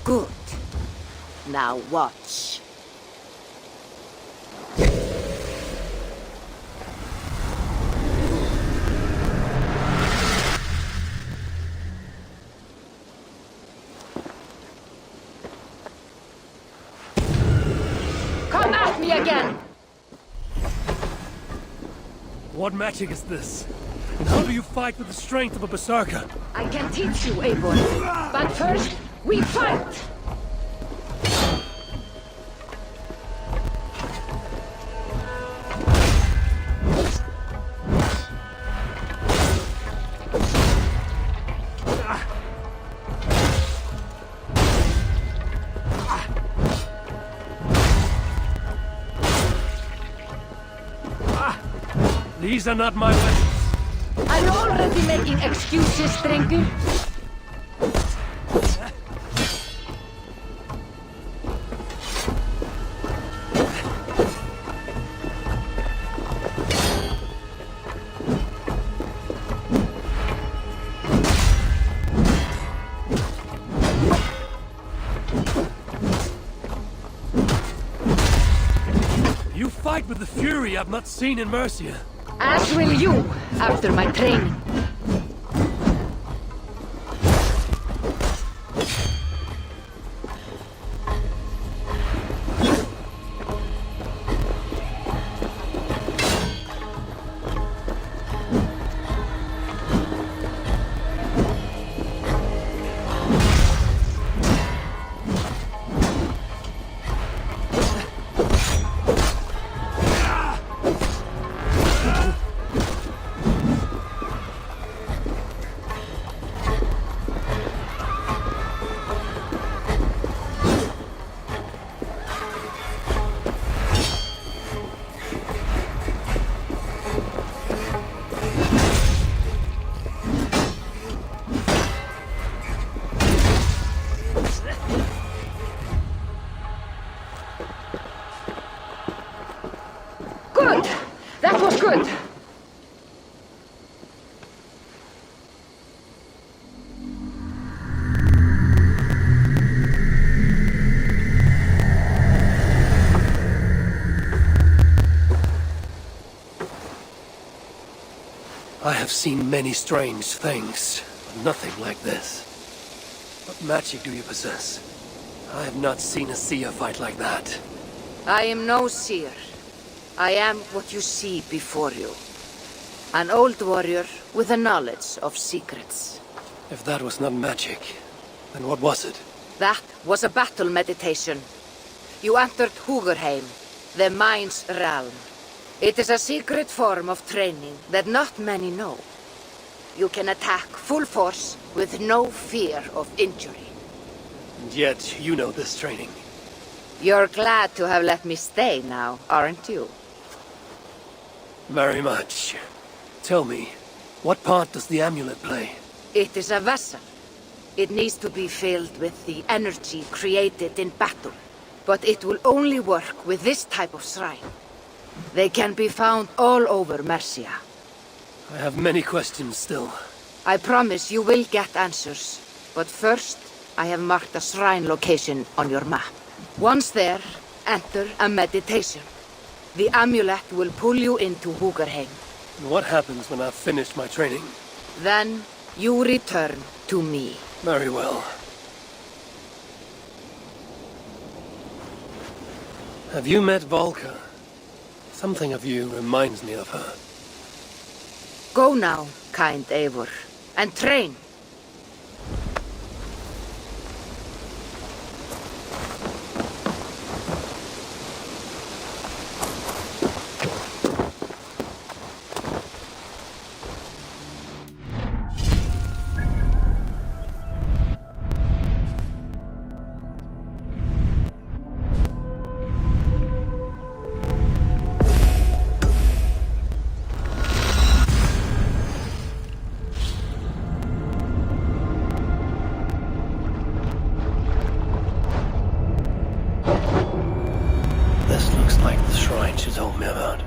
Good. Now watch. Come at me again! What magic is this? And how do you fight with the strength of a berserker? I can teach you, Eivor. But first, we fight! These are not my weapons. Are you already making excuses, Strengur? You fight with the fury I've not seen in Mercia. As will you, after my training. Good! That was good! I have seen many strange things, but nothing like this. What magic do you possess? I have not seen a seer fight like that. I am no seer. I am what you see before you. An old warrior with a knowledge of secrets. If that was not magic, then what was it? That was a battle meditation. You entered Hugerheim, the mind's realm. It is a secret form of training that not many know. You can attack full force with no fear of injury. And yet, you know this training. You're glad to have let me stay now, aren't you? Very much. Tell me, what part does the amulet play? It is a vessel. It needs to be filled with the energy created in battle. But it will only work with this type of shrine. They can be found all over Mercia. I have many questions still. I promise you will get answers. But first, I have marked a shrine location on your map. Once there, enter a meditation. The amulet will pull you into Hugerheim. And what happens when I've finished my training? Then, you return to me. Very well. Have you met Volka? Something of you reminds me of her. Go now, kind Eivor, and train. This looks like the shrine she told me about.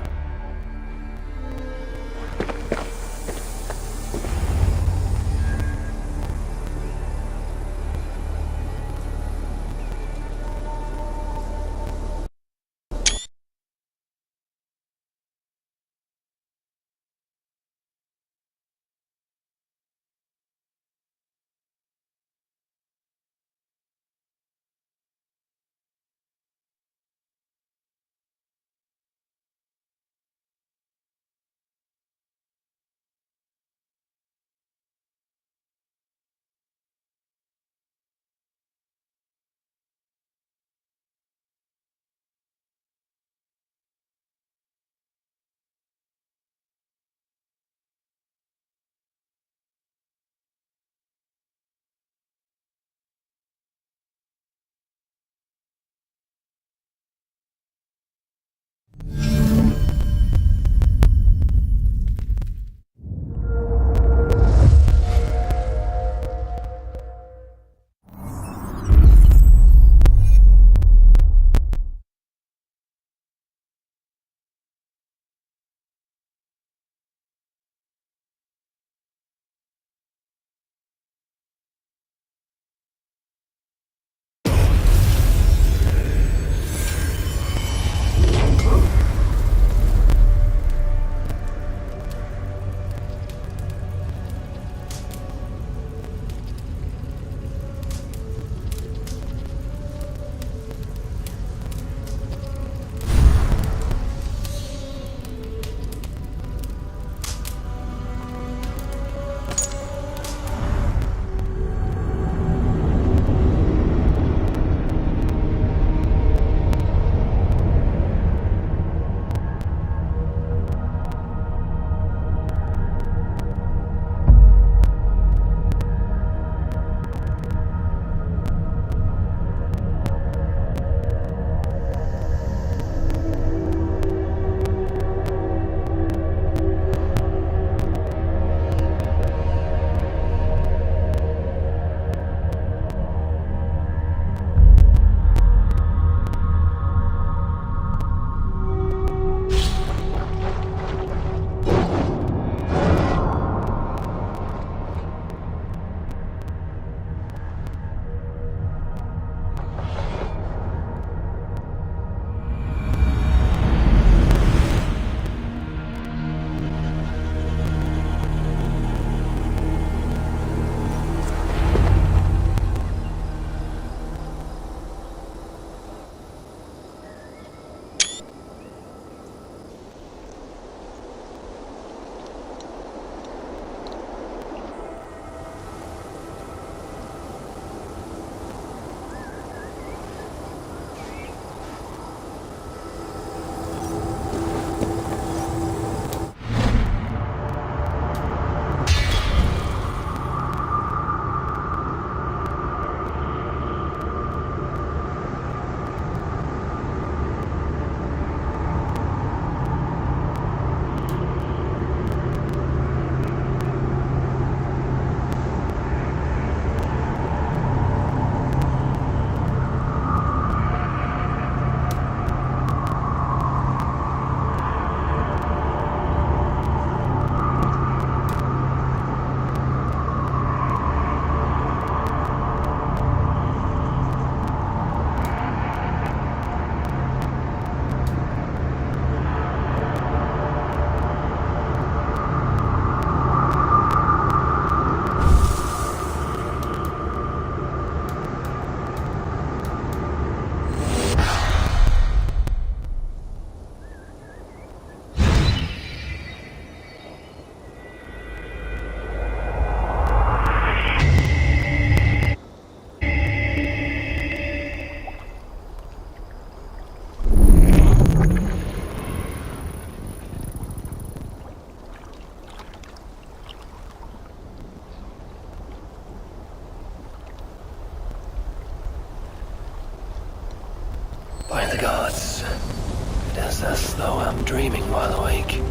Looks as though I'm dreaming while awake. Can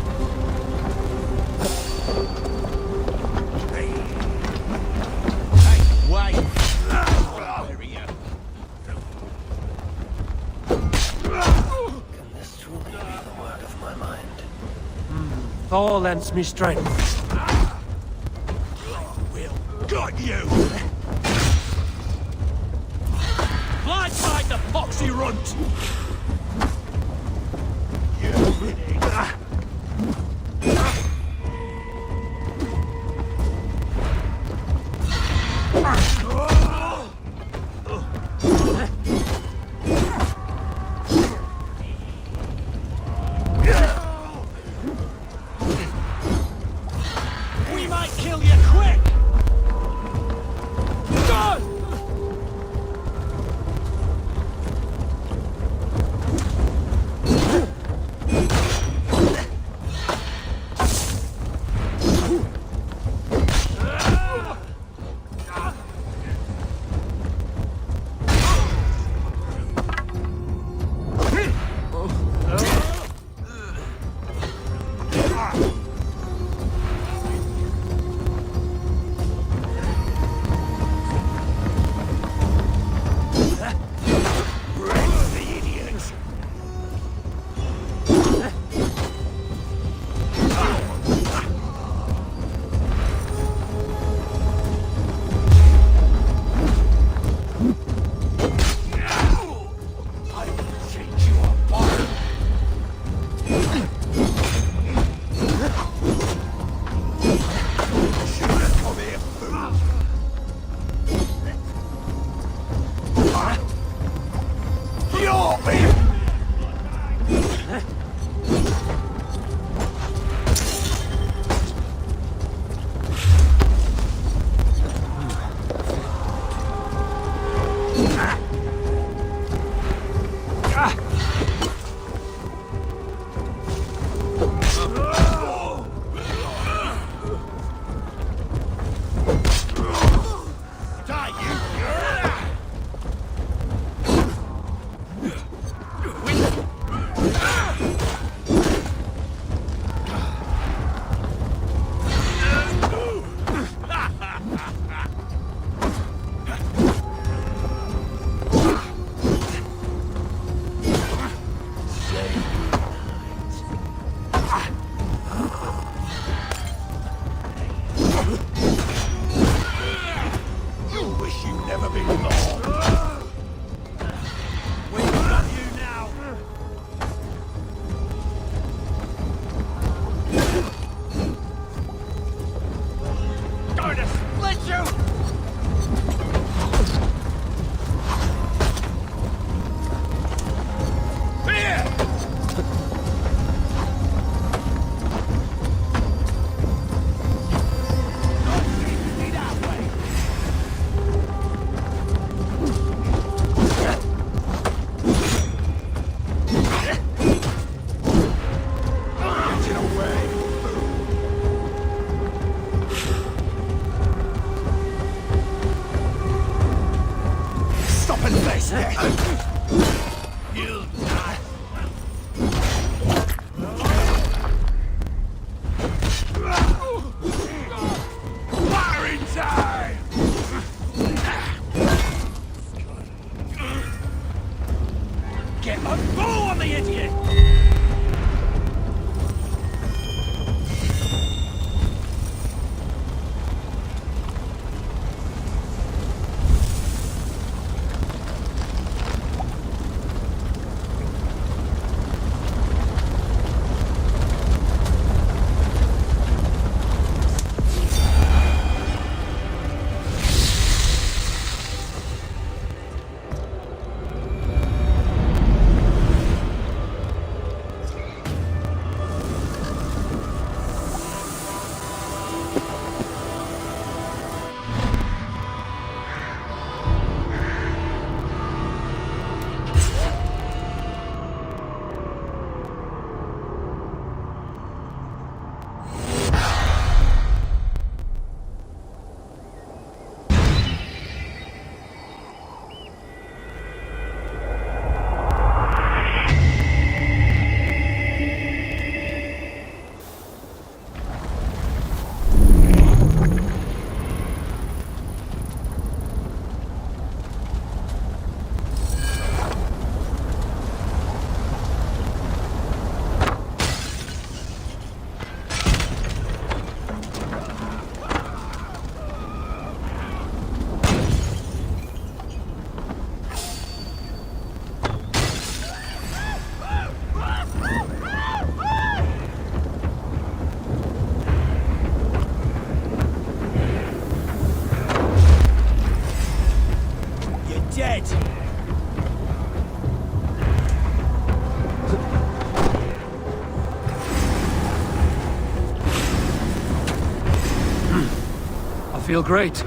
this truly be the work of my mind? Thor lends me strength. Got you! Blindside the foxy runt! We might kill you quick! feel great.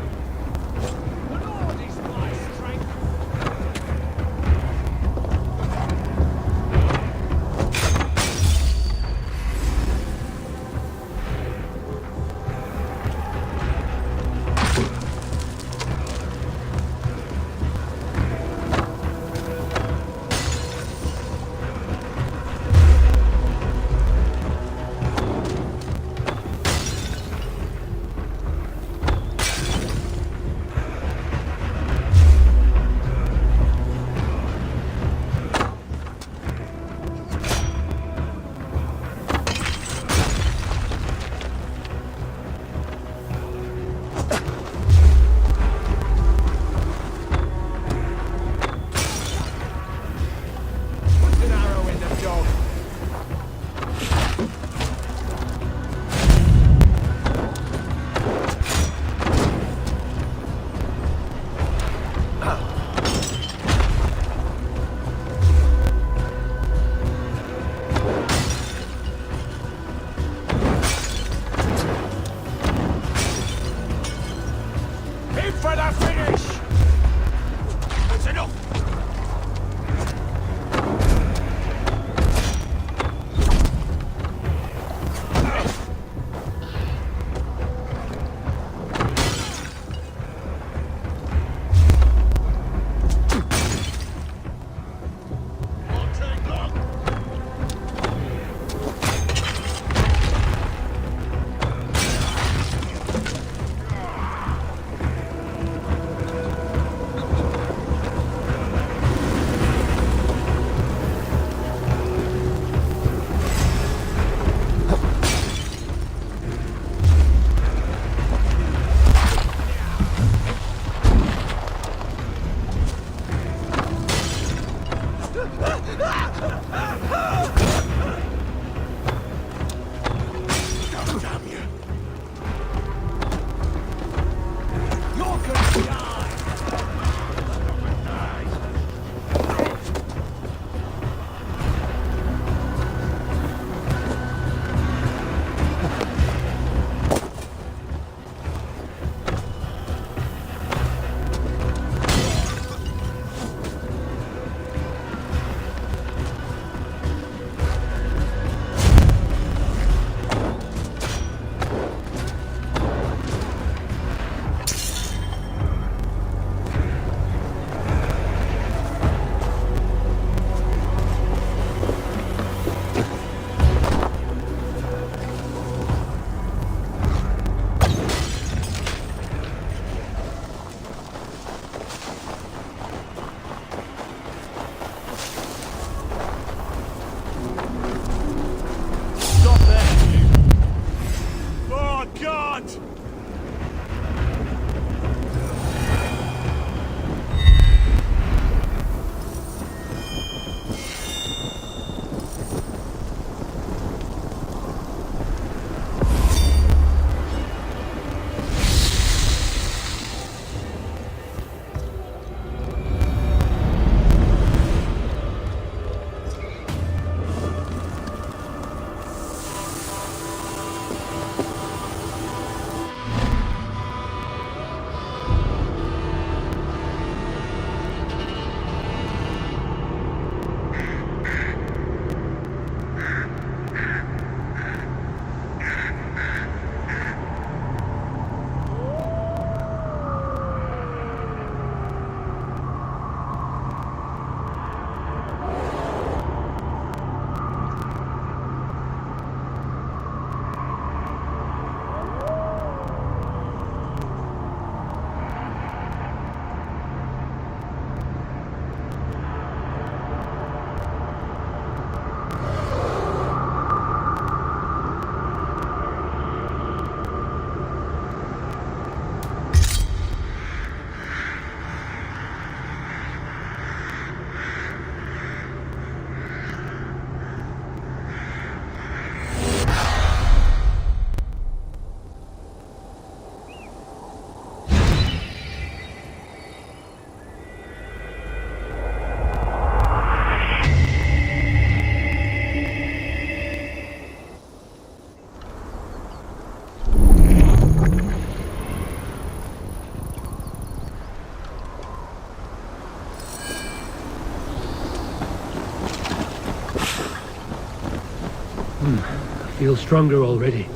I feel stronger already.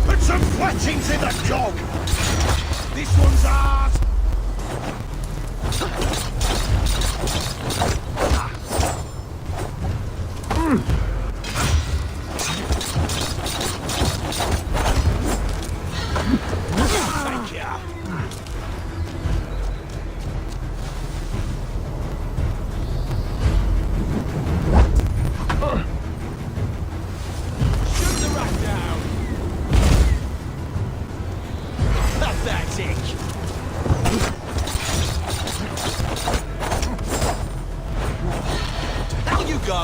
Put some fletchings in the dog! This one's ours! Thank you. Shoot the rat down! Pathetic! Down you go!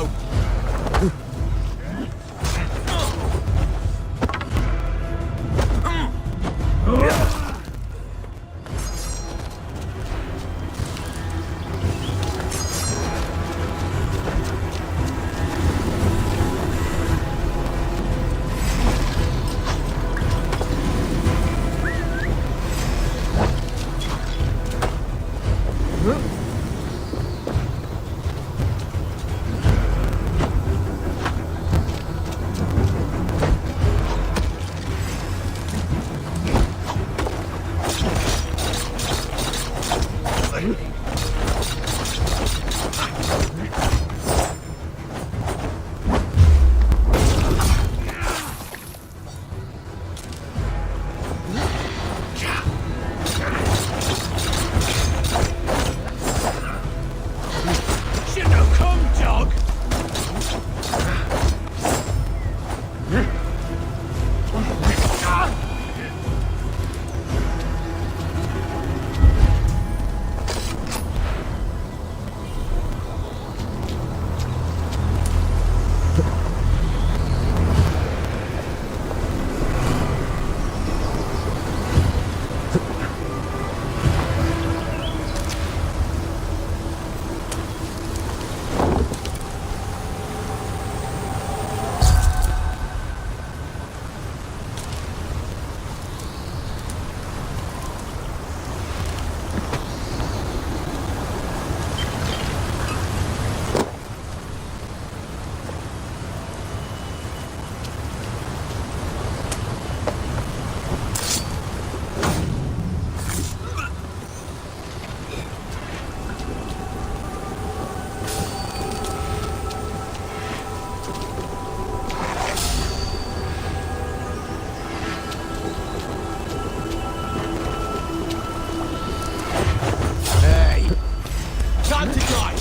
Time to die!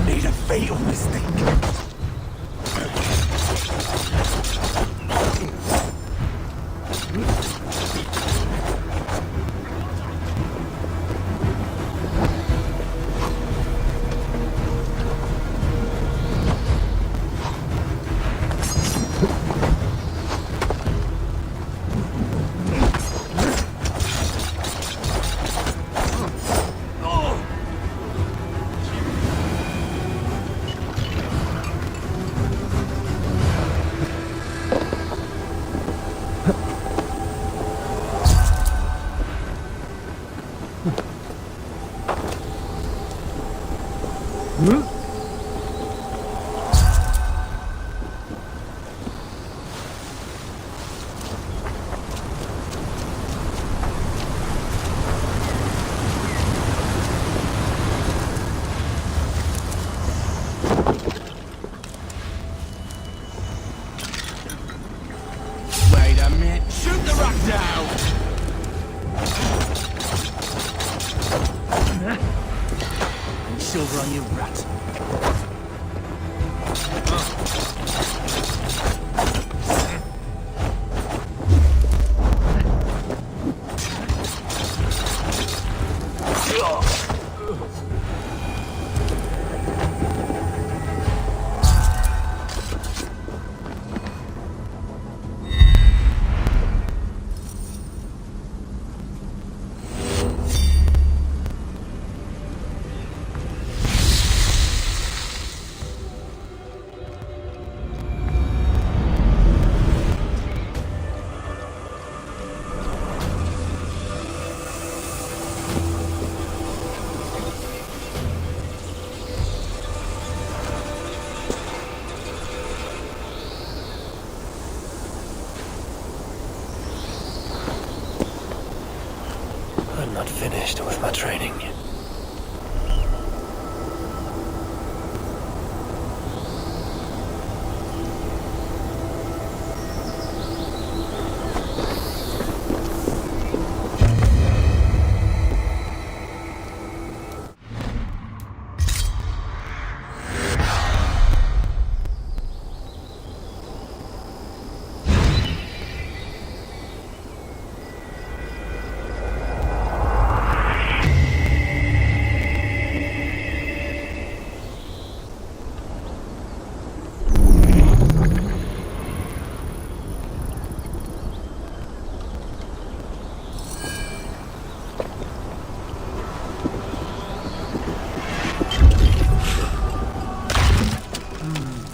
Made a fatal mistake. I'm not finished with my training.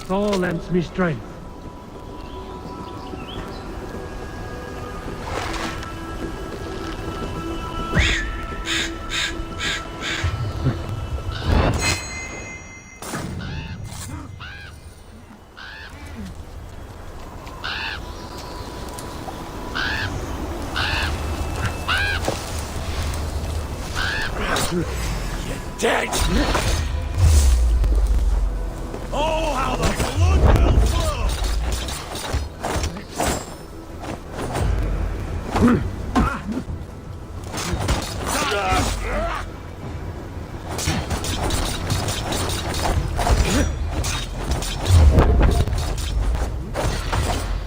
All lends me strength. You're dead! Oh, how the blood will flow!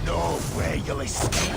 No way you'll escape!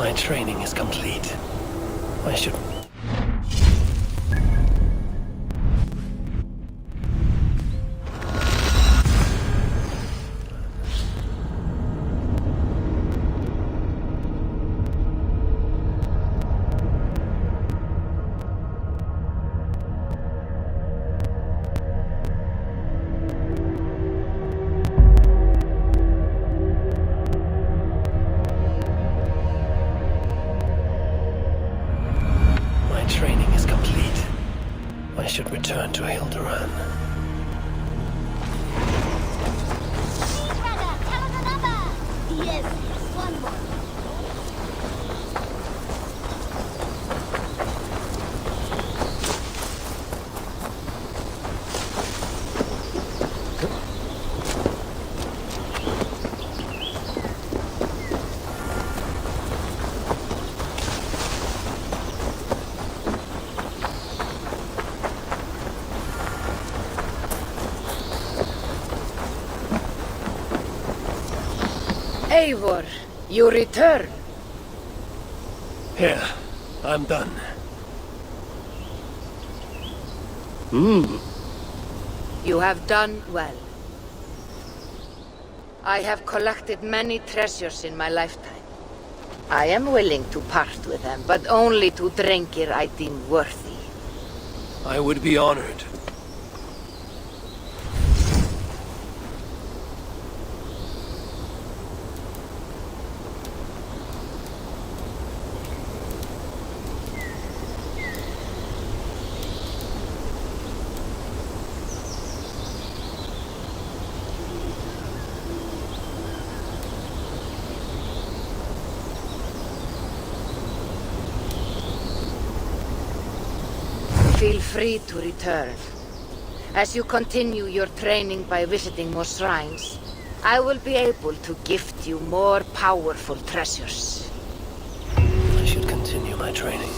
My training is complete. I should... Training is complete. I should return to Hilderan. Yes, one more. Eivor, you return. Here, I'm done. You have done well. I have collected many treasures in my lifetime. I am willing to part with them, but only to Drengir I deem worthy. I would be honored. Feel free to return. As you continue your training by visiting more shrines, I will be able to gift you more powerful treasures. I should continue my training.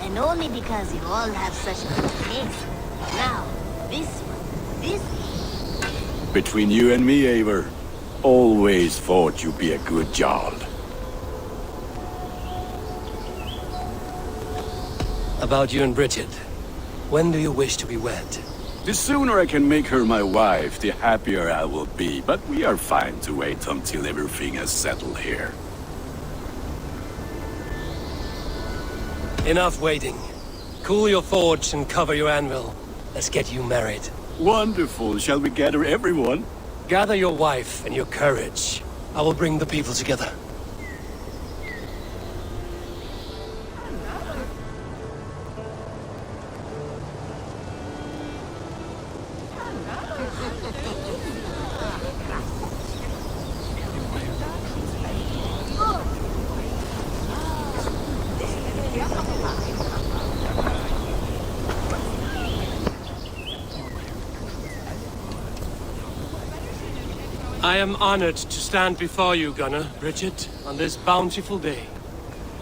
And only because you all have such good taste. Now, this one, this... Between you and me, Eivor, always thought you'd be a good Jarl. About you and Bridget. When do you wish to be wed? The sooner I can make her my wife, the happier I will be. But we are fine to wait until everything is settled here. Enough waiting. Cool your forge and cover your anvil. Let's get you married. Wonderful. Shall we gather everyone? Gather your wife and your courage. I will bring the people together. I am honored to stand before you, Gunnar, Bridget, on this bountiful day,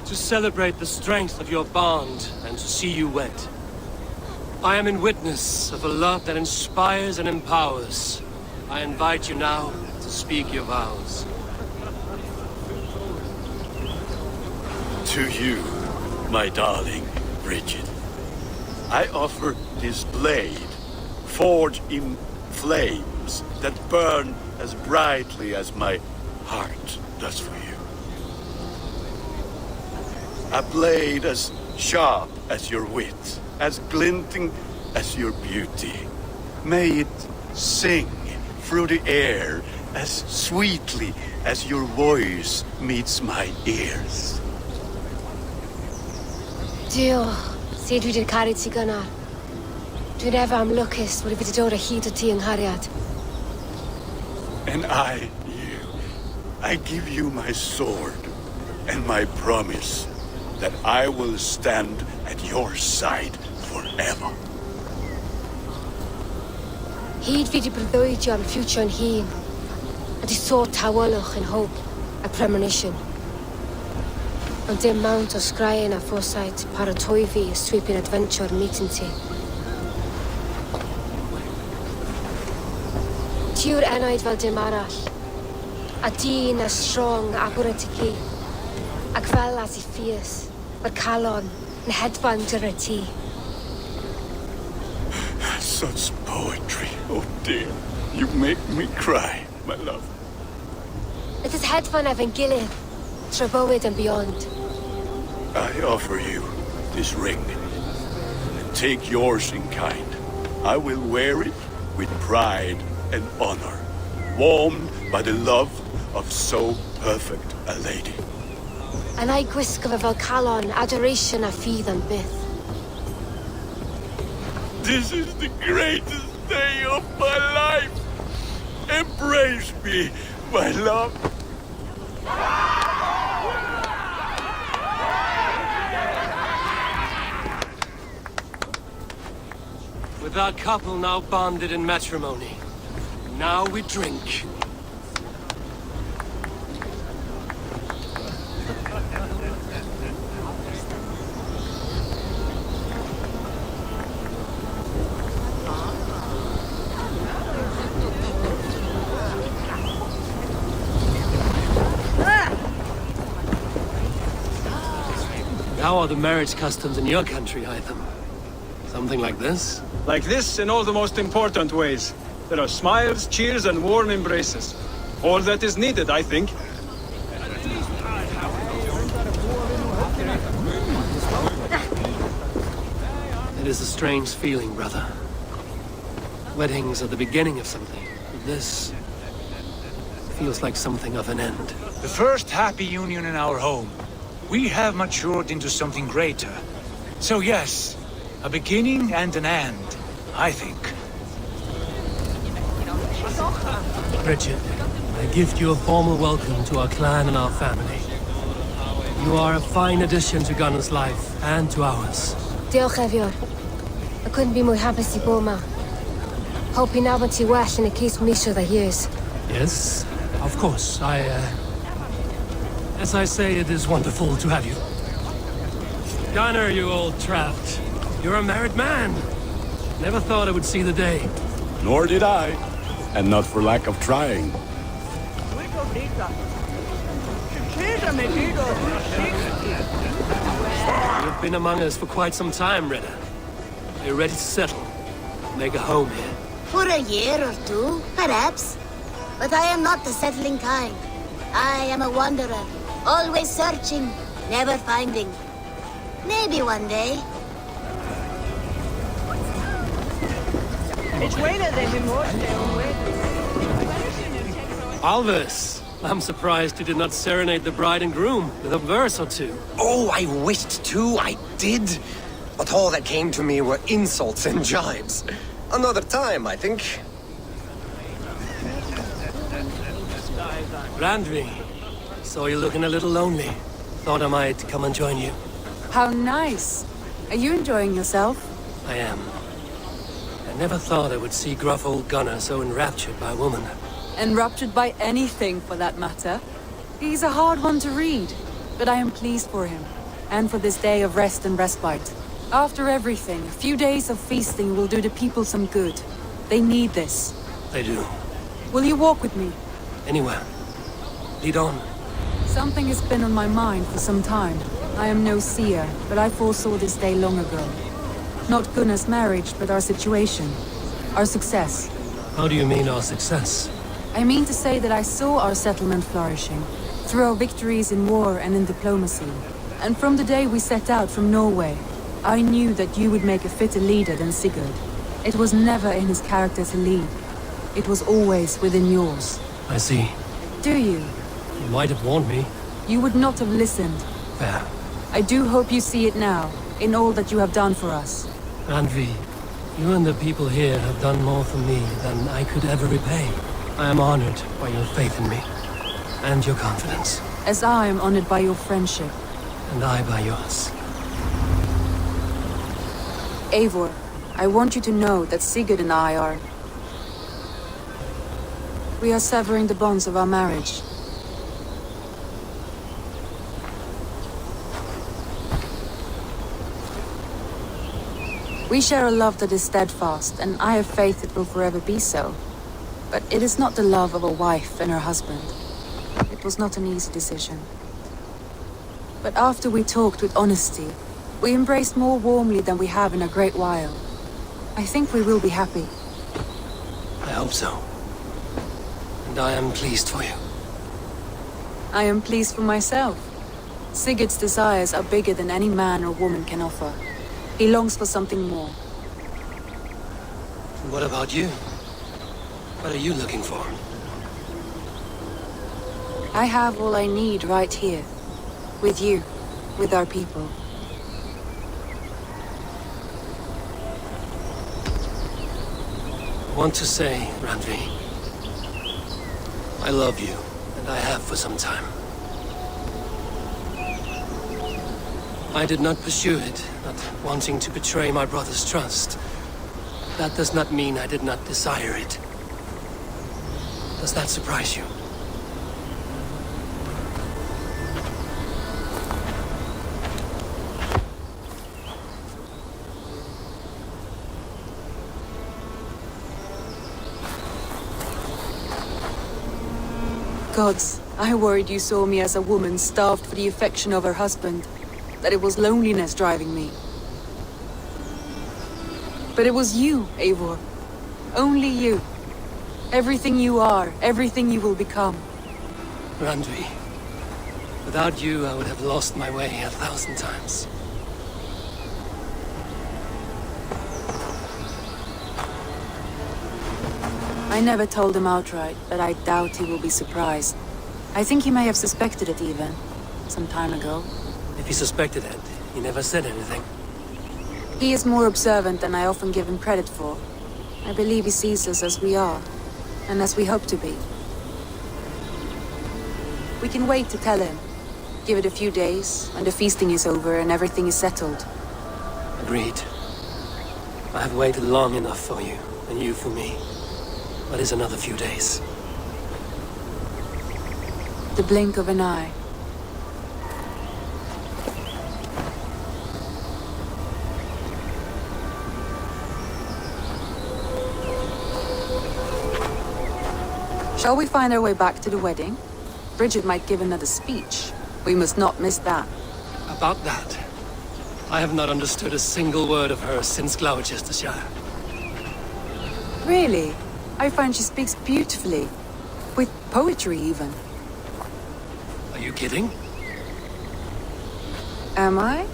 to celebrate the strength of your bond and to see you wed. I am in witness of a love that inspires and empowers. I invite you now to speak your vows. To you, my darling Bridget, I offer this blade, forged in flames that burn as brightly as my heart does for you. A blade as sharp as your wit, as glinting as your beauty. May it sing through the air as sweetly as your voice meets my ears. Dio, sed vi carit si gynnar. Dwi'n efo am lwcus wedi wedi dod o hyd o ti yng nghariad. And I give you my sword and my promise that I will stand at your side forever. Hyd fi di breuddwydio am ffiwtio'n hun, a di sôl tawelwch yn hope a premonition. Ond dim mount o sgraen a foresight paratoi fi a sweeping adventure meeting ti. Ti yw'r enaid fel dim arall, a dyn a strong agor at y ci, ac fel as I fierce, mae'r calon yn hedfan dyr y ti. Such poetry, oh dear. You make me cry, my love. It is hedfan efo'n gilydd, trwy bywyd and beyond. I offer you this ring, and take yours in kind. I will wear it with pride and honor, warmed by the love of so perfect a lady. And I gwisgo fe fel calon, adoration a ffydd am byth. This is the greatest day of my life. Embrace me, my love. With our couple now bonded in matrimony, now we drink. How are the marriage customs in your country, Hytham? Something like this? Like this in all the most important ways. There are smiles, cheers, and warm embraces. All that is needed, I think. It is a strange feeling, brother. Weddings are the beginning of something. This feels like something of an end. The first happy union in our home. We have matured into something greater. So yes, a beginning and an end, I think. Bridget, I gift you a formal welcome to our clan and our family. You are a fine addition to Gunnar's life and to ours. Diolch Efior. I couldn't be more hapus I bo ma. Hope now bod ti well yn y cys misio the years. Yes, of course. As I say, it is wonderful to have you. Gunnar, you old trapped. You're a married man. Never thought I would see the day. Nor did I. And not for lack of trying. You've been among us for quite some time, Reda. Are you ready to settle? Make a home here? For a year or two, perhaps. But I am not the settling kind. I am a wanderer, always searching, never finding. Maybe one day. Alvis, I'm surprised you did not serenade the bride and groom with a verse or two. Oh, I wished to, I did. But all that came to me were insults and jibes. Another time, I think. Randvi, saw you looking a little lonely. Thought I might come and join you. How nice. Are you enjoying yourself? I am. I never thought I would see gruff old Gunnar so enraptured by a woman. Enraptured by anything, for that matter. He's a hard one to read, but I am pleased for him, and for this day of rest and respite. After everything, a few days of feasting will do the people some good. They need this. They do. Will you walk with me? Anywhere. Lead on. Something has been on my mind for some time. I am no seer, but I foresaw this day long ago. Not Gunnar's marriage, but our situation. Our success. How do you mean our success? I mean to say that I saw our settlement flourishing, through our victories in war and in diplomacy. And from the day we set out from Norway, I knew that you would make a fitter leader than Sigurd. It was never in his character to lead. It was always within yours. I see. Do you? You might have warned me. You would not have listened. Fair. I do hope you see it now, in all that you have done for us. Randvi, you and the people here have done more for me than I could ever repay. I am honored by your faith in me, and your confidence. As I am honored by your friendship. And I by yours. Eivor, I want you to know that Sigurd and I are... We are severing the bonds of our marriage. We share a love that is steadfast, and I have faith it will forever be so. But it is not the love of a wife and her husband. It was not an easy decision. But after we talked with honesty, we embraced more warmly than we have in a great while. I think we will be happy. I hope so. And I am pleased for you. I am pleased for myself. Sigurd's desires are bigger than any man or woman can offer. He longs for something more. And what about you? What are you looking for? I have all I need right here. With you. With our people. I want to say, Randvi, I love you, and I have for some time. I did not pursue it, not wanting to betray my brother's trust. That does not mean I did not desire it. Does that surprise you? Gods, I worried you saw me as a woman starved for the affection of her husband. That it was loneliness driving me. But it was you, Eivor. Only you. Everything you are, everything you will become. Randvi, without you I would have lost my way 1,000 times. I never told him outright, but I doubt he will be surprised. I think he may have suspected it even, some time ago. If he suspected it, he never said anything. He is more observant than I often give him credit for. I believe he sees us as we are, and as we hope to be. We can wait to tell him. Give it a few days, when the feasting is over and everything is settled. Agreed. I have waited long enough for you, and you for me. What is another few days? The blink of an eye. Shall we find our way back to the wedding? Bridget might give another speech. We must not miss that. About that, I have not understood a single word of hers since Gloucestershire. Really? I find she speaks beautifully. With poetry, even. Are you kidding? Am I?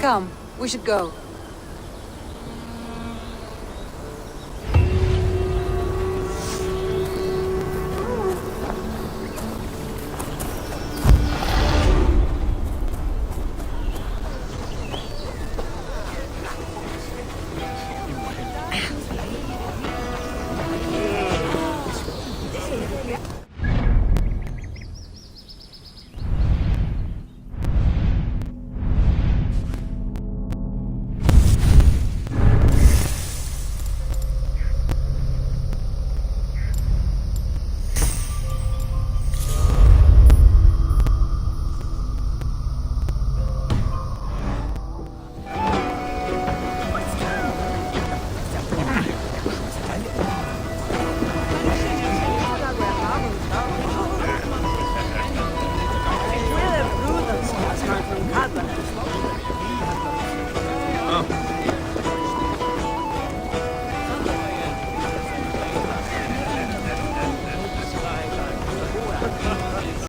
Come, we should go.